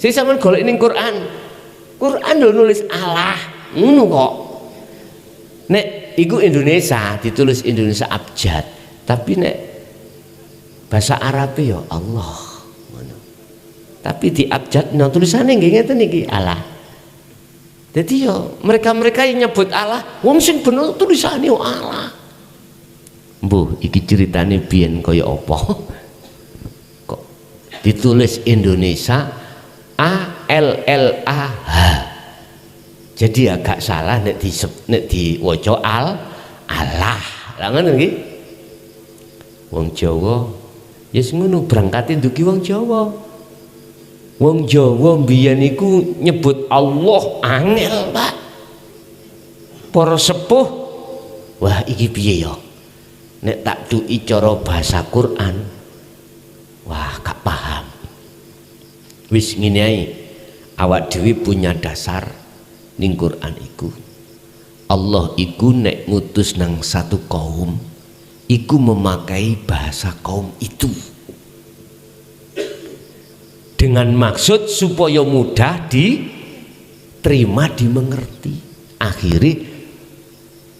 S1: Sing sampean golek ning Quran. Quran lho nulis Allah. Ngono kok. Nek iku Indonesia ditulis Indonesia abjad. Tapi nek bahasa Arab ya Allah. Tapi di abjad nah tulisannya nggih ngeten iki Allah. Jadi yo mereka-mereka yang nyebut Allah, wong sing bener tulisannya Allah. Mbuh iki ceritane biyen kaya apa? Kok ditulis Indonesia A L L A H. Jadi agak salah nek diwaca Allah. Lah ngono nggih. Wong Jawa ya ngono berangkate ndugi wong Jawa. Wong Jawa mbiyen iku nyebut Allah angel, Pak. Para sepuh, wah iki piye ya? Nek tak duki cara bahasa Quran, wah gak paham. Wis ngene ae, awak dhewe punya dasar ning Quran iku. Allah iku nek ngutus nang satu kaum, iku memakai bahasa kaum itu dengan maksud supaya mudah diterima, dimengerti. Akhirnya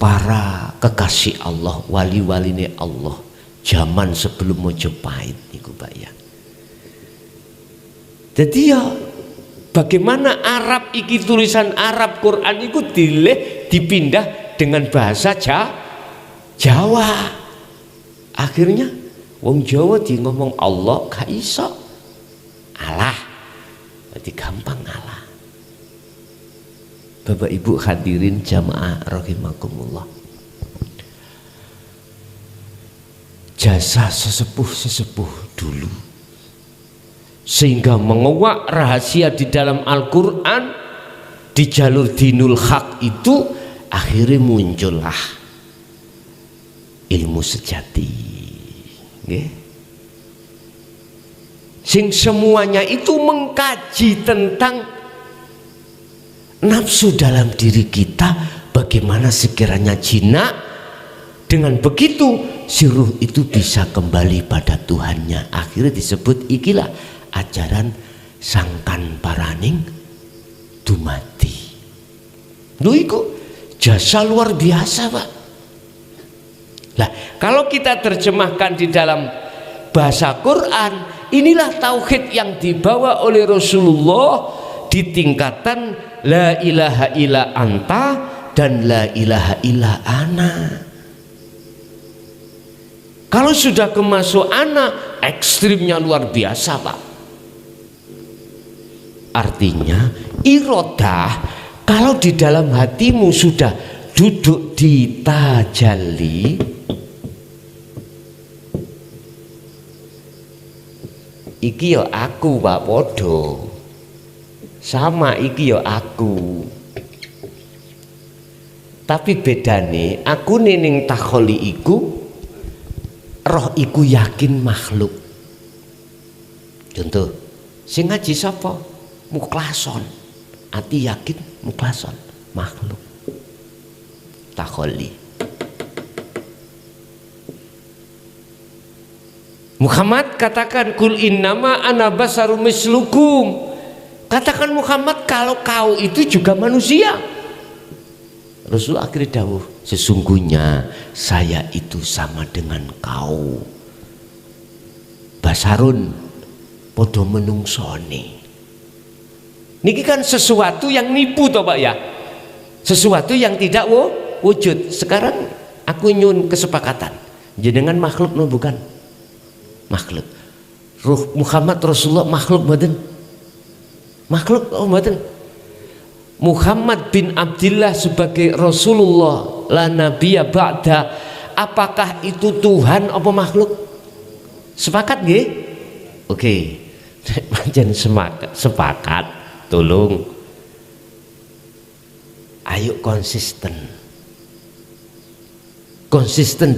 S1: para kekasih Allah, wali-waline Allah zaman sebelum Mojopahit niku bayang. Jadi ya bagaimana Arab iki tulisan Arab Quran iku dipindah dengan bahasa Jawa. Akhirnya wong Jawa di ngomong Allah gak iso. Allah, berarti gampang Allah. Bapak Ibu hadirin jamaah rahimakumullah. Jasa sesepuh-sesepuh dulu sehingga menguak rahasia di dalam Al-Quran di jalur dinul haq itu, akhirnya muncullah ilmu sejati, nggih. Sing semuanya itu mengkaji tentang nafsu dalam diri kita, bagaimana sekiranya jinak, dengan begitu si ruh itu bisa kembali pada Tuhannya. Akhirnya disebut ikilah ajaran sangkan paraning dumati. Lho iku jasa luar biasa, Pak. Lah, kalau kita terjemahkan di dalam bahasa Quran, inilah tauhid yang dibawa oleh Rasulullah di tingkatan la ilaha illa anta dan la ilaha illa ana. Kalau sudah kemasuk ana, ekstrimnya luar biasa, Pak. Artinya irodah, kalau di dalam hatimu sudah duduk di tajalli, iki yo aku, Pak, podo sama iki yo aku, tapi bedane aku ning takholi iku, roh iku yakin makhluk. Contoh, sing ngaji sapa? Mukhlason, ati yakin mukhlason, makhluk. Takholi. Muhammad katakan kul innama ana basarum mislukum. Katakan Muhammad kalau kau itu juga manusia. Rasul akhirnya dawuh, sesungguhnya saya itu sama dengan kau. Basarun podo menungsoni. Niki kan sesuatu yang nipu toh, Pak, ya. Sesuatu yang tidak wujud. Sekarang aku nyun kesepakatan. Jenengan makhluk no bukan? Makhluk. Ruh Muhammad Rasulullah makhluk mboten? Makhluk oh mboten. Muhammad bin Abdillah sebagai Rasulullah la nabiyya ba'da, apakah itu Tuhan apa makhluk? Sepakat nggih? Oke. Pancen sepakat. Tolong ayo konsisten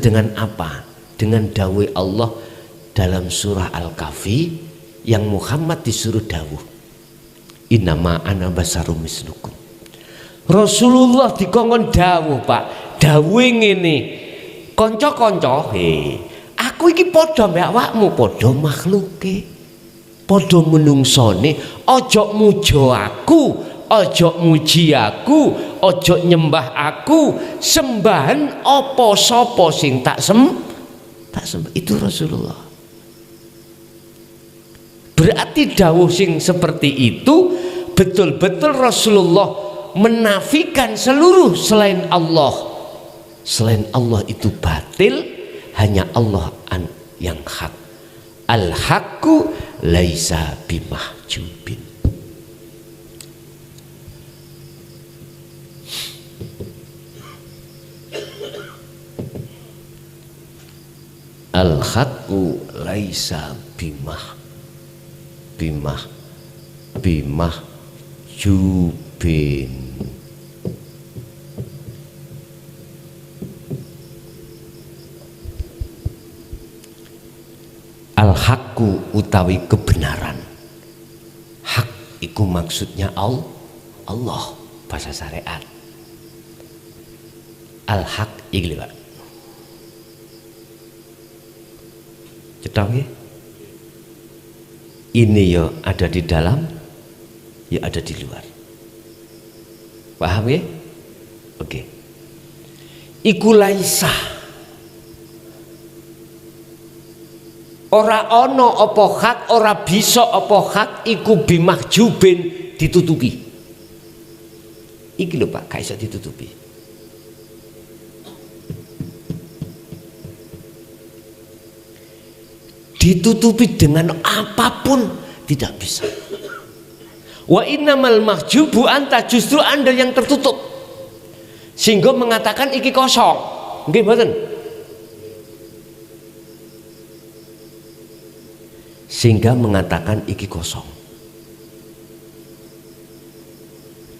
S1: dengan apa? Dengan dawuh Allah dalam surah Al-Kahfi yang Muhammad disuruh dawuh, innama ana basarum mislukum. Rasulullah dikongkon dawuh, Pak, dawuh ngene, kanca-kanca, aku iki padha mbek awakmu, padha makhluke, padha menungsone. Ojo mujo aku, ojo muji aku, ojo nyembah aku, sembahan opo sopo sing tak sembah. Itu Rasulullah. Berarti dawuh sing seperti itu betul-betul Rasulullah menafikan seluruh selain Allah. Selain Allah itu batil, hanya Allah yang hak. Al-haqqu laisa bimahjubin. Al-haqqu laisa bimahjubin. Al-haqqu utawi kebenaran. Hak iku maksudnya Allah, bahasa syariat. Al-haq iki lho, Pak. Cetok nggih? Ini ya ada di dalam, ya ada di luar. Paham ya? Oke. Iku laisa. Ora ono apa hak, ora bisa apa hak iku bimahjubin ditutupi. Iki lho, Pak, gak iso ditutupi. Ditutupi dengan apapun tidak bisa. Wa innamal mahjubu anta, justru Anda yang tertutup. Sehingga mengatakan iki kosong. Nggih mboten? sehingga mengatakan iki kosong.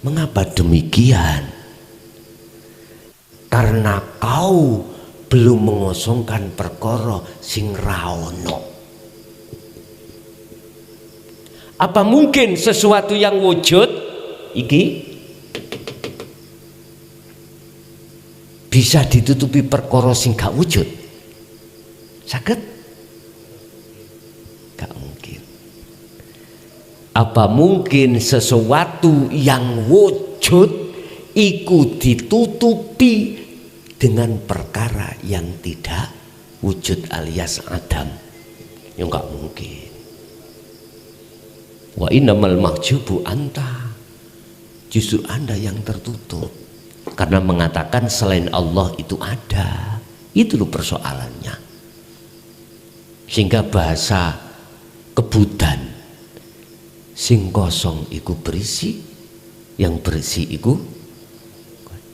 S1: Mengapa demikian? Karena kau belum mengosongkan perkara sing ra ono. Apa mungkin sesuatu yang wujud iki bisa ditutupi perkara sing gak wujud? Saged? Gak mungkin. Apa mungkin sesuatu yang wujud iku ditutupi dengan perkara yang tidak wujud alias adam? Ya enggak mungkin. Wa innamal mahjubu anta, justru Anda yang tertutup karena mengatakan selain Allah itu ada. Itu loh persoalannya. Sehingga bahasa kebudan, sing kosong iku berisi, yang berisi iku,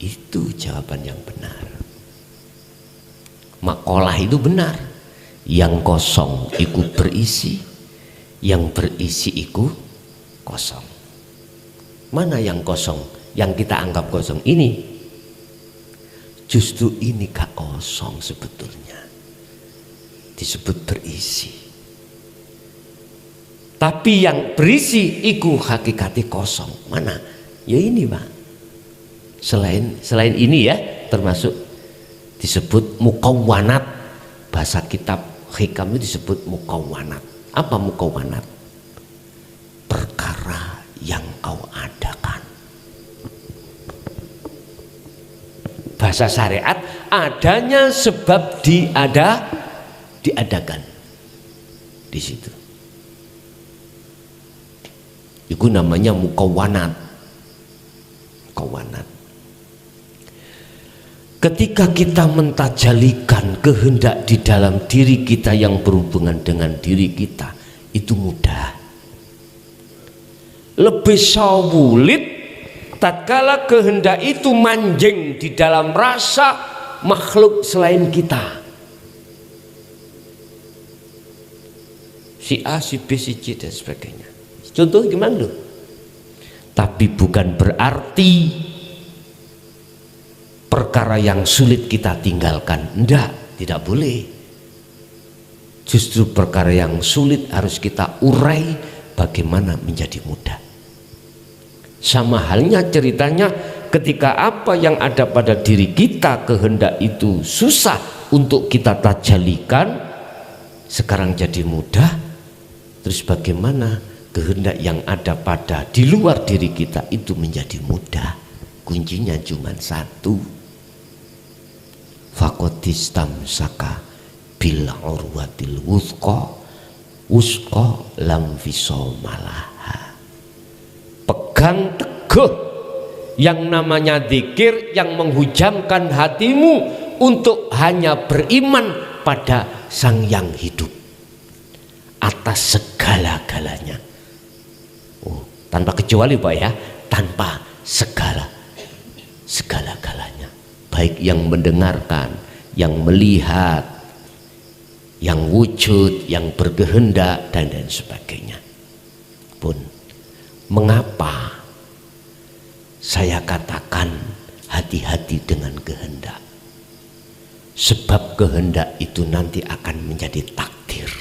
S1: itu jawaban yang benar. Makalah itu benar, yang kosong iku berisi, yang berisi iku kosong. Mana yang kosong? Yang kita anggap kosong ini, justru ini gak kosong sebetulnya, disebut berisi. Tapi yang berisi iku hakikati kosong. Mana? Ya ini Pak. Selain ini ya, termasuk disebut mukawwanat. Bahasa kitab hikam itu disebut mukawwanat. Apa mukawwanat? Perkara yang kau adakan. Bahasa syariat, adanya sebab diadakan di situ. Itu namanya mukawwanat. Mukawwanat. Ketika kita mentajalikan kehendak di dalam diri kita yang berhubungan dengan diri kita, itu mudah. Lebih sulit tatkala kehendak itu manjing di dalam rasa makhluk selain kita. Si A, si B, si C dan sebagainya. Contoh gimana loh? Tapi bukan berarti perkara yang sulit kita tinggalkan. Tidak boleh. Justru perkara yang sulit harus kita urai bagaimana menjadi mudah. Sama halnya ceritanya ketika apa yang ada pada diri kita kehendak itu susah untuk kita tajalikan, sekarang jadi mudah. Terus bagaimana kehendak yang ada pada di luar diri kita itu menjadi mudah? Kuncinya cuma satu. Fakotistamsaka bil urwatil wusqa lam fisomalaha. Pegang teguh yang namanya zikir yang menghujamkan hatimu untuk hanya beriman pada Sang Yang hidup atas segala-galanya. Oh, tanpa kecuali Pak ya, tanpa segala-galanya. Baik yang mendengarkan, yang melihat, yang wujud, yang berkehendak dan lain sebagainya. Pun mengapa saya katakan hati-hati dengan kehendak? Sebab kehendak itu nanti akan menjadi takdir.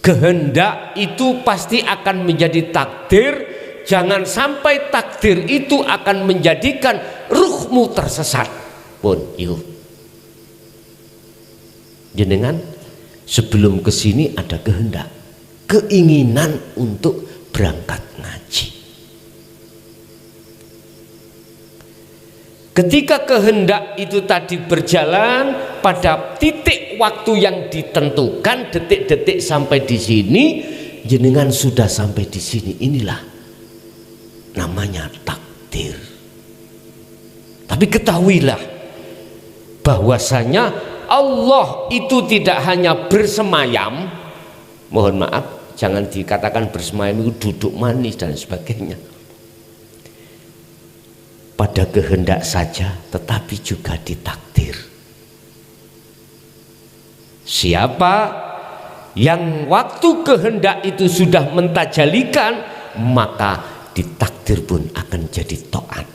S1: Kehendak itu pasti akan menjadi takdir. Jangan sampai takdir itu akan menjadikan ruhmu tersesat. Pun yuk, jenengan sebelum kesini ada kehendak, keinginan untuk berangkat ngaji. Ketika kehendak itu tadi berjalan pada titik waktu yang ditentukan, detik-detik sampai di sini, jenengan sudah sampai di sini. Inilah namanya takdir. Tapi ketahuilah bahwasanya Allah itu tidak hanya bersemayam. Mohon maaf, jangan dikatakan bersemayam itu duduk manis dan sebagainya. Pada kehendak saja, tetapi juga ditakdir. Siapa yang waktu kehendak itu sudah mentajalikan, maka ditakdir pun akan jadi taat,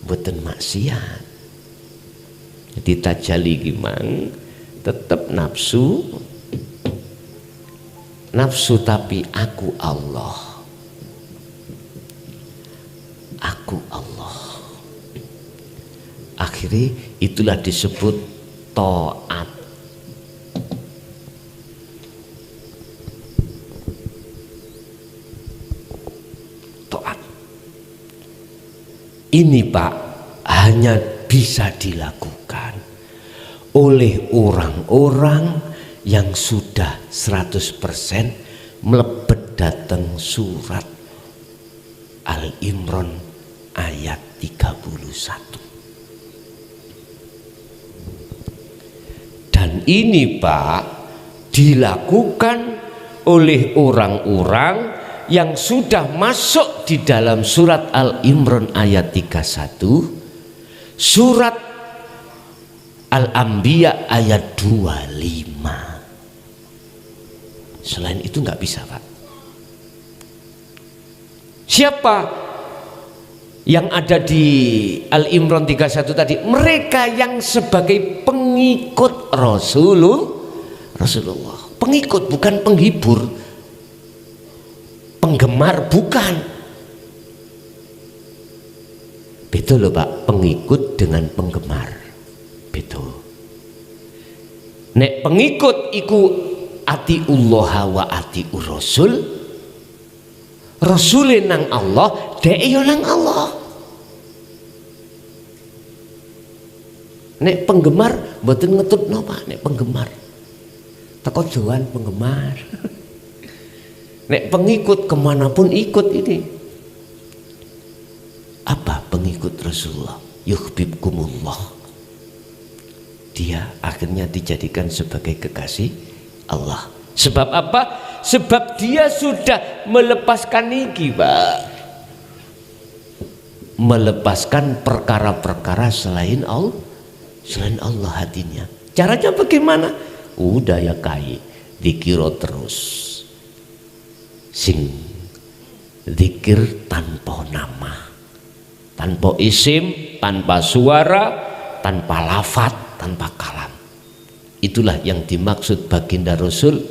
S1: mboten maksiat. Jadi tajali gimana? Tetap nafsu, tapi aku Allah. Aku Allah. Akhirnya itulah disebut taat. Taat. Ini Pak hanya bisa dilakukan oleh orang-orang yang sudah 100% melebet datang surat Al-Imran ayat 31. Dan ini Pak dilakukan oleh orang-orang yang sudah masuk di dalam surat Al-Imran ayat 31, surat Al-Anbiya ayat 25. Selain itu nggak bisa Pak. Siapa yang ada di Al-Imran 31 tadi? Mereka yang sebagai pengikut Rasulullah. Pengikut, bukan penghibur, penggemar, bukan. Betul loh Pak, pengikut dengan penggemar. Betul. Nek pengikut iku atiullah wa atiur rasul, rasule nang Allah, dhek yo nang Allah. Nek penggemar mboten ngetutno Pak, nek penggemar teko joan penggemar. Nek pengikut kemanapun ikut ini. Apa pengikut Rasulullah? Yuhibbukumullah. Dia akhirnya dijadikan sebagai kekasih Allah. Sebab apa? Sebab dia sudah melepaskan niki Pak, melepaskan perkara-perkara selain Allah hatinya. Caranya bagaimana? Udah ya kai, dikira terus, sing zikir tanpa nama, tanpa isim, tanpa suara, tanpa lafaz, tanpa kalam. Itulah yang dimaksud baginda Rasul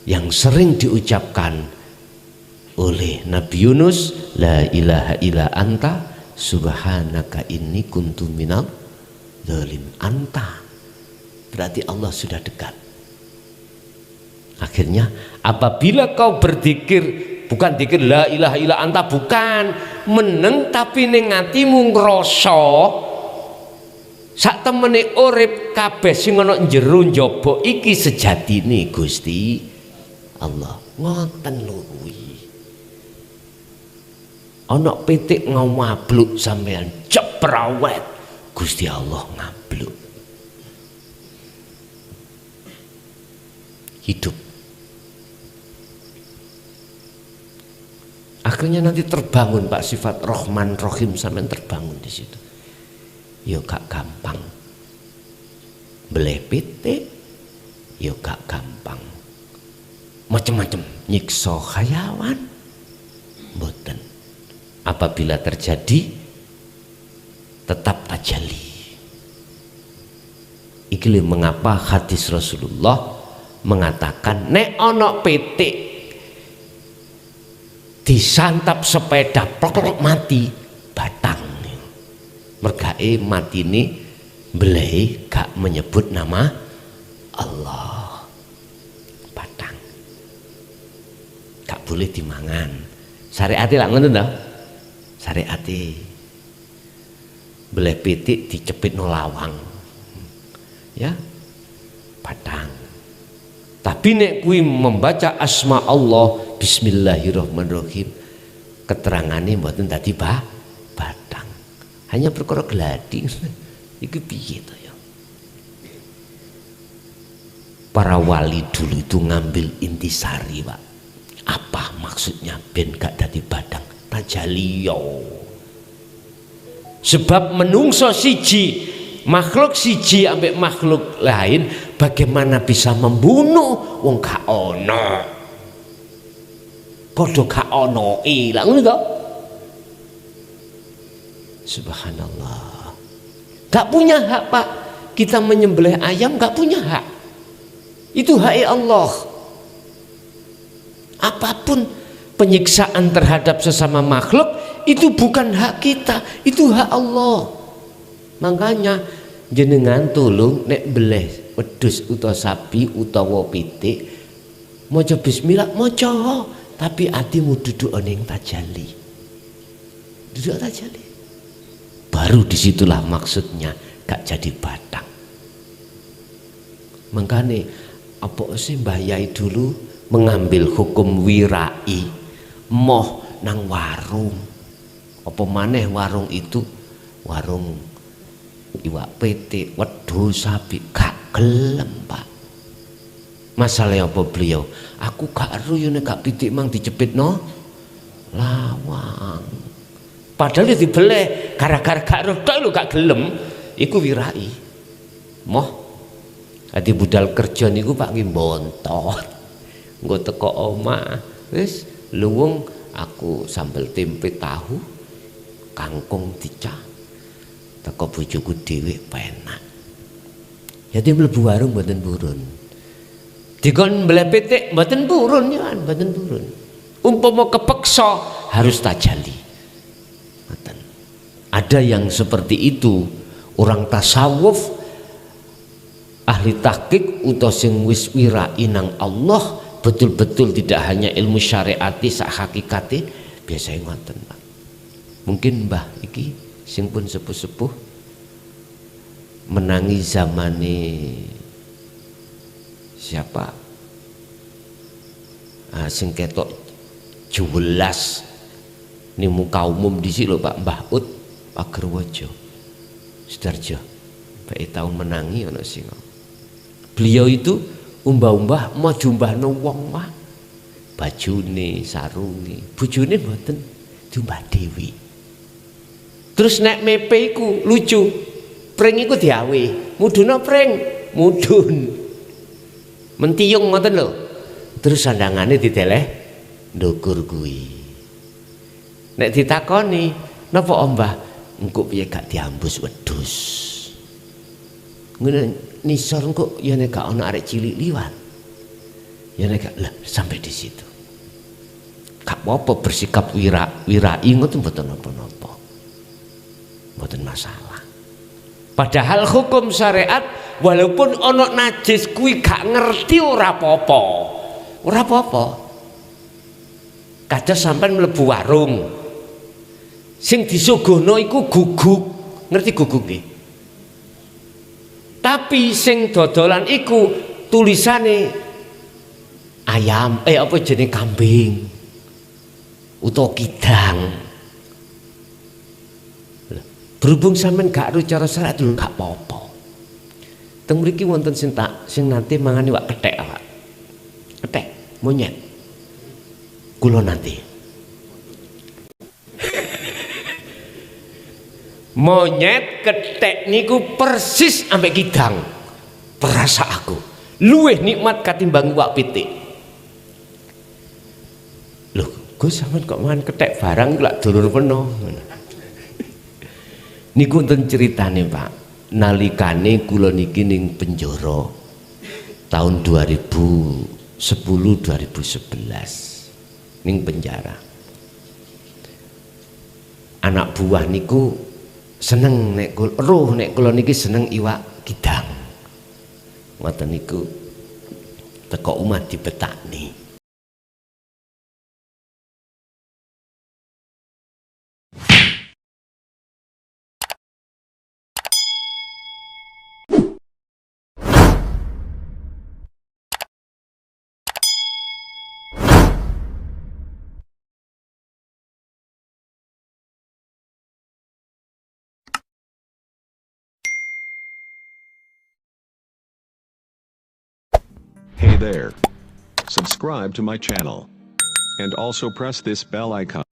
S1: yang sering diucapkan oleh Nabi Yunus, la ilaha illa anta subhanaka inni kuntu minal zalim. Anta berarti Allah sudah dekat. Akhirnya apabila kau berzikir, bukan zikir la ilaha illa anta, bukan meneng, tapi ning atimu ngrasa sak temene urip kabeh sing ana njero njaba iki sejatine Gusti Allah. Ngoten lho kuwi. Ana pitik ngamabluk sampean ceprawet, Gusti Allah ngabluk. Hidup. Akhirnya nanti terbangun Pak sifat Rahman Rahim, sampean terbangun di situ. Yo gak gampang. Beleh pitik yo gak gampang. Macam-macam nyiksa hayawan mboten. Apabila terjadi tetap tajali. Iki lho mengapa hadis Rasulullah mengatakan nek ana pitik disantap sepeda plok mati batang. Mergae matine belai gak menyebut nama Allah. Batang. Gak boleh dimangan. Syariate lak ngono ta? Syariate. Belai pitik dicepit no lawang. Ya. Batang. Tapi nek kuwi membaca asma Allah bismillahirrahmanirrahim, keterangane mboten dadi batang. Hanya perkara gladi. Iki piye to ya? Para wali dulu itu ngambil intisari, Pak. Apa maksudnya ben gak dadi batang? Tajaliyo. Sebab menungso siji makhluk siji ambek makhluk lain bagaimana bisa membunuh wong gak ono, padha gak ono ilang ngono to. Subhanallah, gak punya hak Pak, kita menyembelih ayam gak punya hak, itu hak Allah. Apapun penyiksaan terhadap sesama makhluk itu bukan hak kita, itu hak Allah. Makanya jenengan tolong nek beleh wedhus utawa sapi utawa pitik maca bismillah, maca tapi atimu duduk ning tajalli, duduk tajalli, baru disitulah maksudnya gak jadi batang. Makanya apa sih Mbah Yai dulu mengambil hukum wirai moh nang warung, apa maneh warung itu warung iwak pitik, wedhus, sapi, gak gelem Pak. Masalahnya apa beliau? Aku gak ero yen gak pitik mang dicepit no lawang. Padahal itu dibeleh gara-gara gak ero tok lho gak gelem, iku wirai. Moh adi budal kerja niku Pak nggih bontot. Nggo teko omah, wis luwung aku sambel tempe tahu, kangkung dicah. Teko bojoku dhewe penak. Jadi mlebu warung mboten purun. Dikon mbeleh pitik mboten purun ya, mboten purun. Umpama kepeksa harus tajalli. Mboten. Ada yang seperti itu, orang tasawuf, ahli tahqiq utawa sing wis wirai nang Allah, betul-betul tidak hanya ilmu syariati sak hakikate, biasanya ngoten Pak. Mungkin Mbah iki sing pun sepuh-sepuh menangi zamane siapa sing ketok jewelas ning muka umum di sini lho Pak, Mbah Ut Pagerwojo Sudarjo bae tahun menangi ana sing beliau itu umbah-umbah mau jumbahno wong Pak, bajune sarunge bojone mboten diumbah dewi. Terus nek mepe iku lucu, pring iku diawe, mudhun pring, mudhun. Mentiyung ngoten lho. Terus sandangane dideleh ndukur kuwi. Nek ditakoni, napa Mbah? Engko piye gak diambus wedhus. Ngene nisor engko ya nek gak ana arek cilik liwat. Ya nek gak lah sampai di situ. Gak apa-apa bersikap wirai ngoten mboten napa-napa. Mboten masalah. Padahal hukum syariat walaupun ono najis kuwi gak ngerti ora apa-apa. Ora apa-apa. Kados sampean mlebu warung. Sing disuguhno iku guguk. Ngerti guguk nggih? Tapi sing dodolan iku tulisane ayam, apa jenenge kambing. Utawa kidang. Berhubung sampean gak ero cara syariat lho gak apa-apa. Teng mriki wonten sing nanti mangan iwak kethek Pak. Kethek, monyet. Kula nanti. Monyet kethek niku persis ambek kidang. Perasa aku luwih nikmat katimbang iwak pitik. Lho, Gus sampean kok mangan kethek barang lak dulur peno. Niku wonten ceritane Pak, nalikane kula niki ning penjara tahun 2010-2011 ning penjara. Anak buah niku seneng nek kula niki seneng iwak kidang. Ngoten niku teko omah dibetakni.
S2: Hey there. Subscribe to my channel. And also press this bell icon.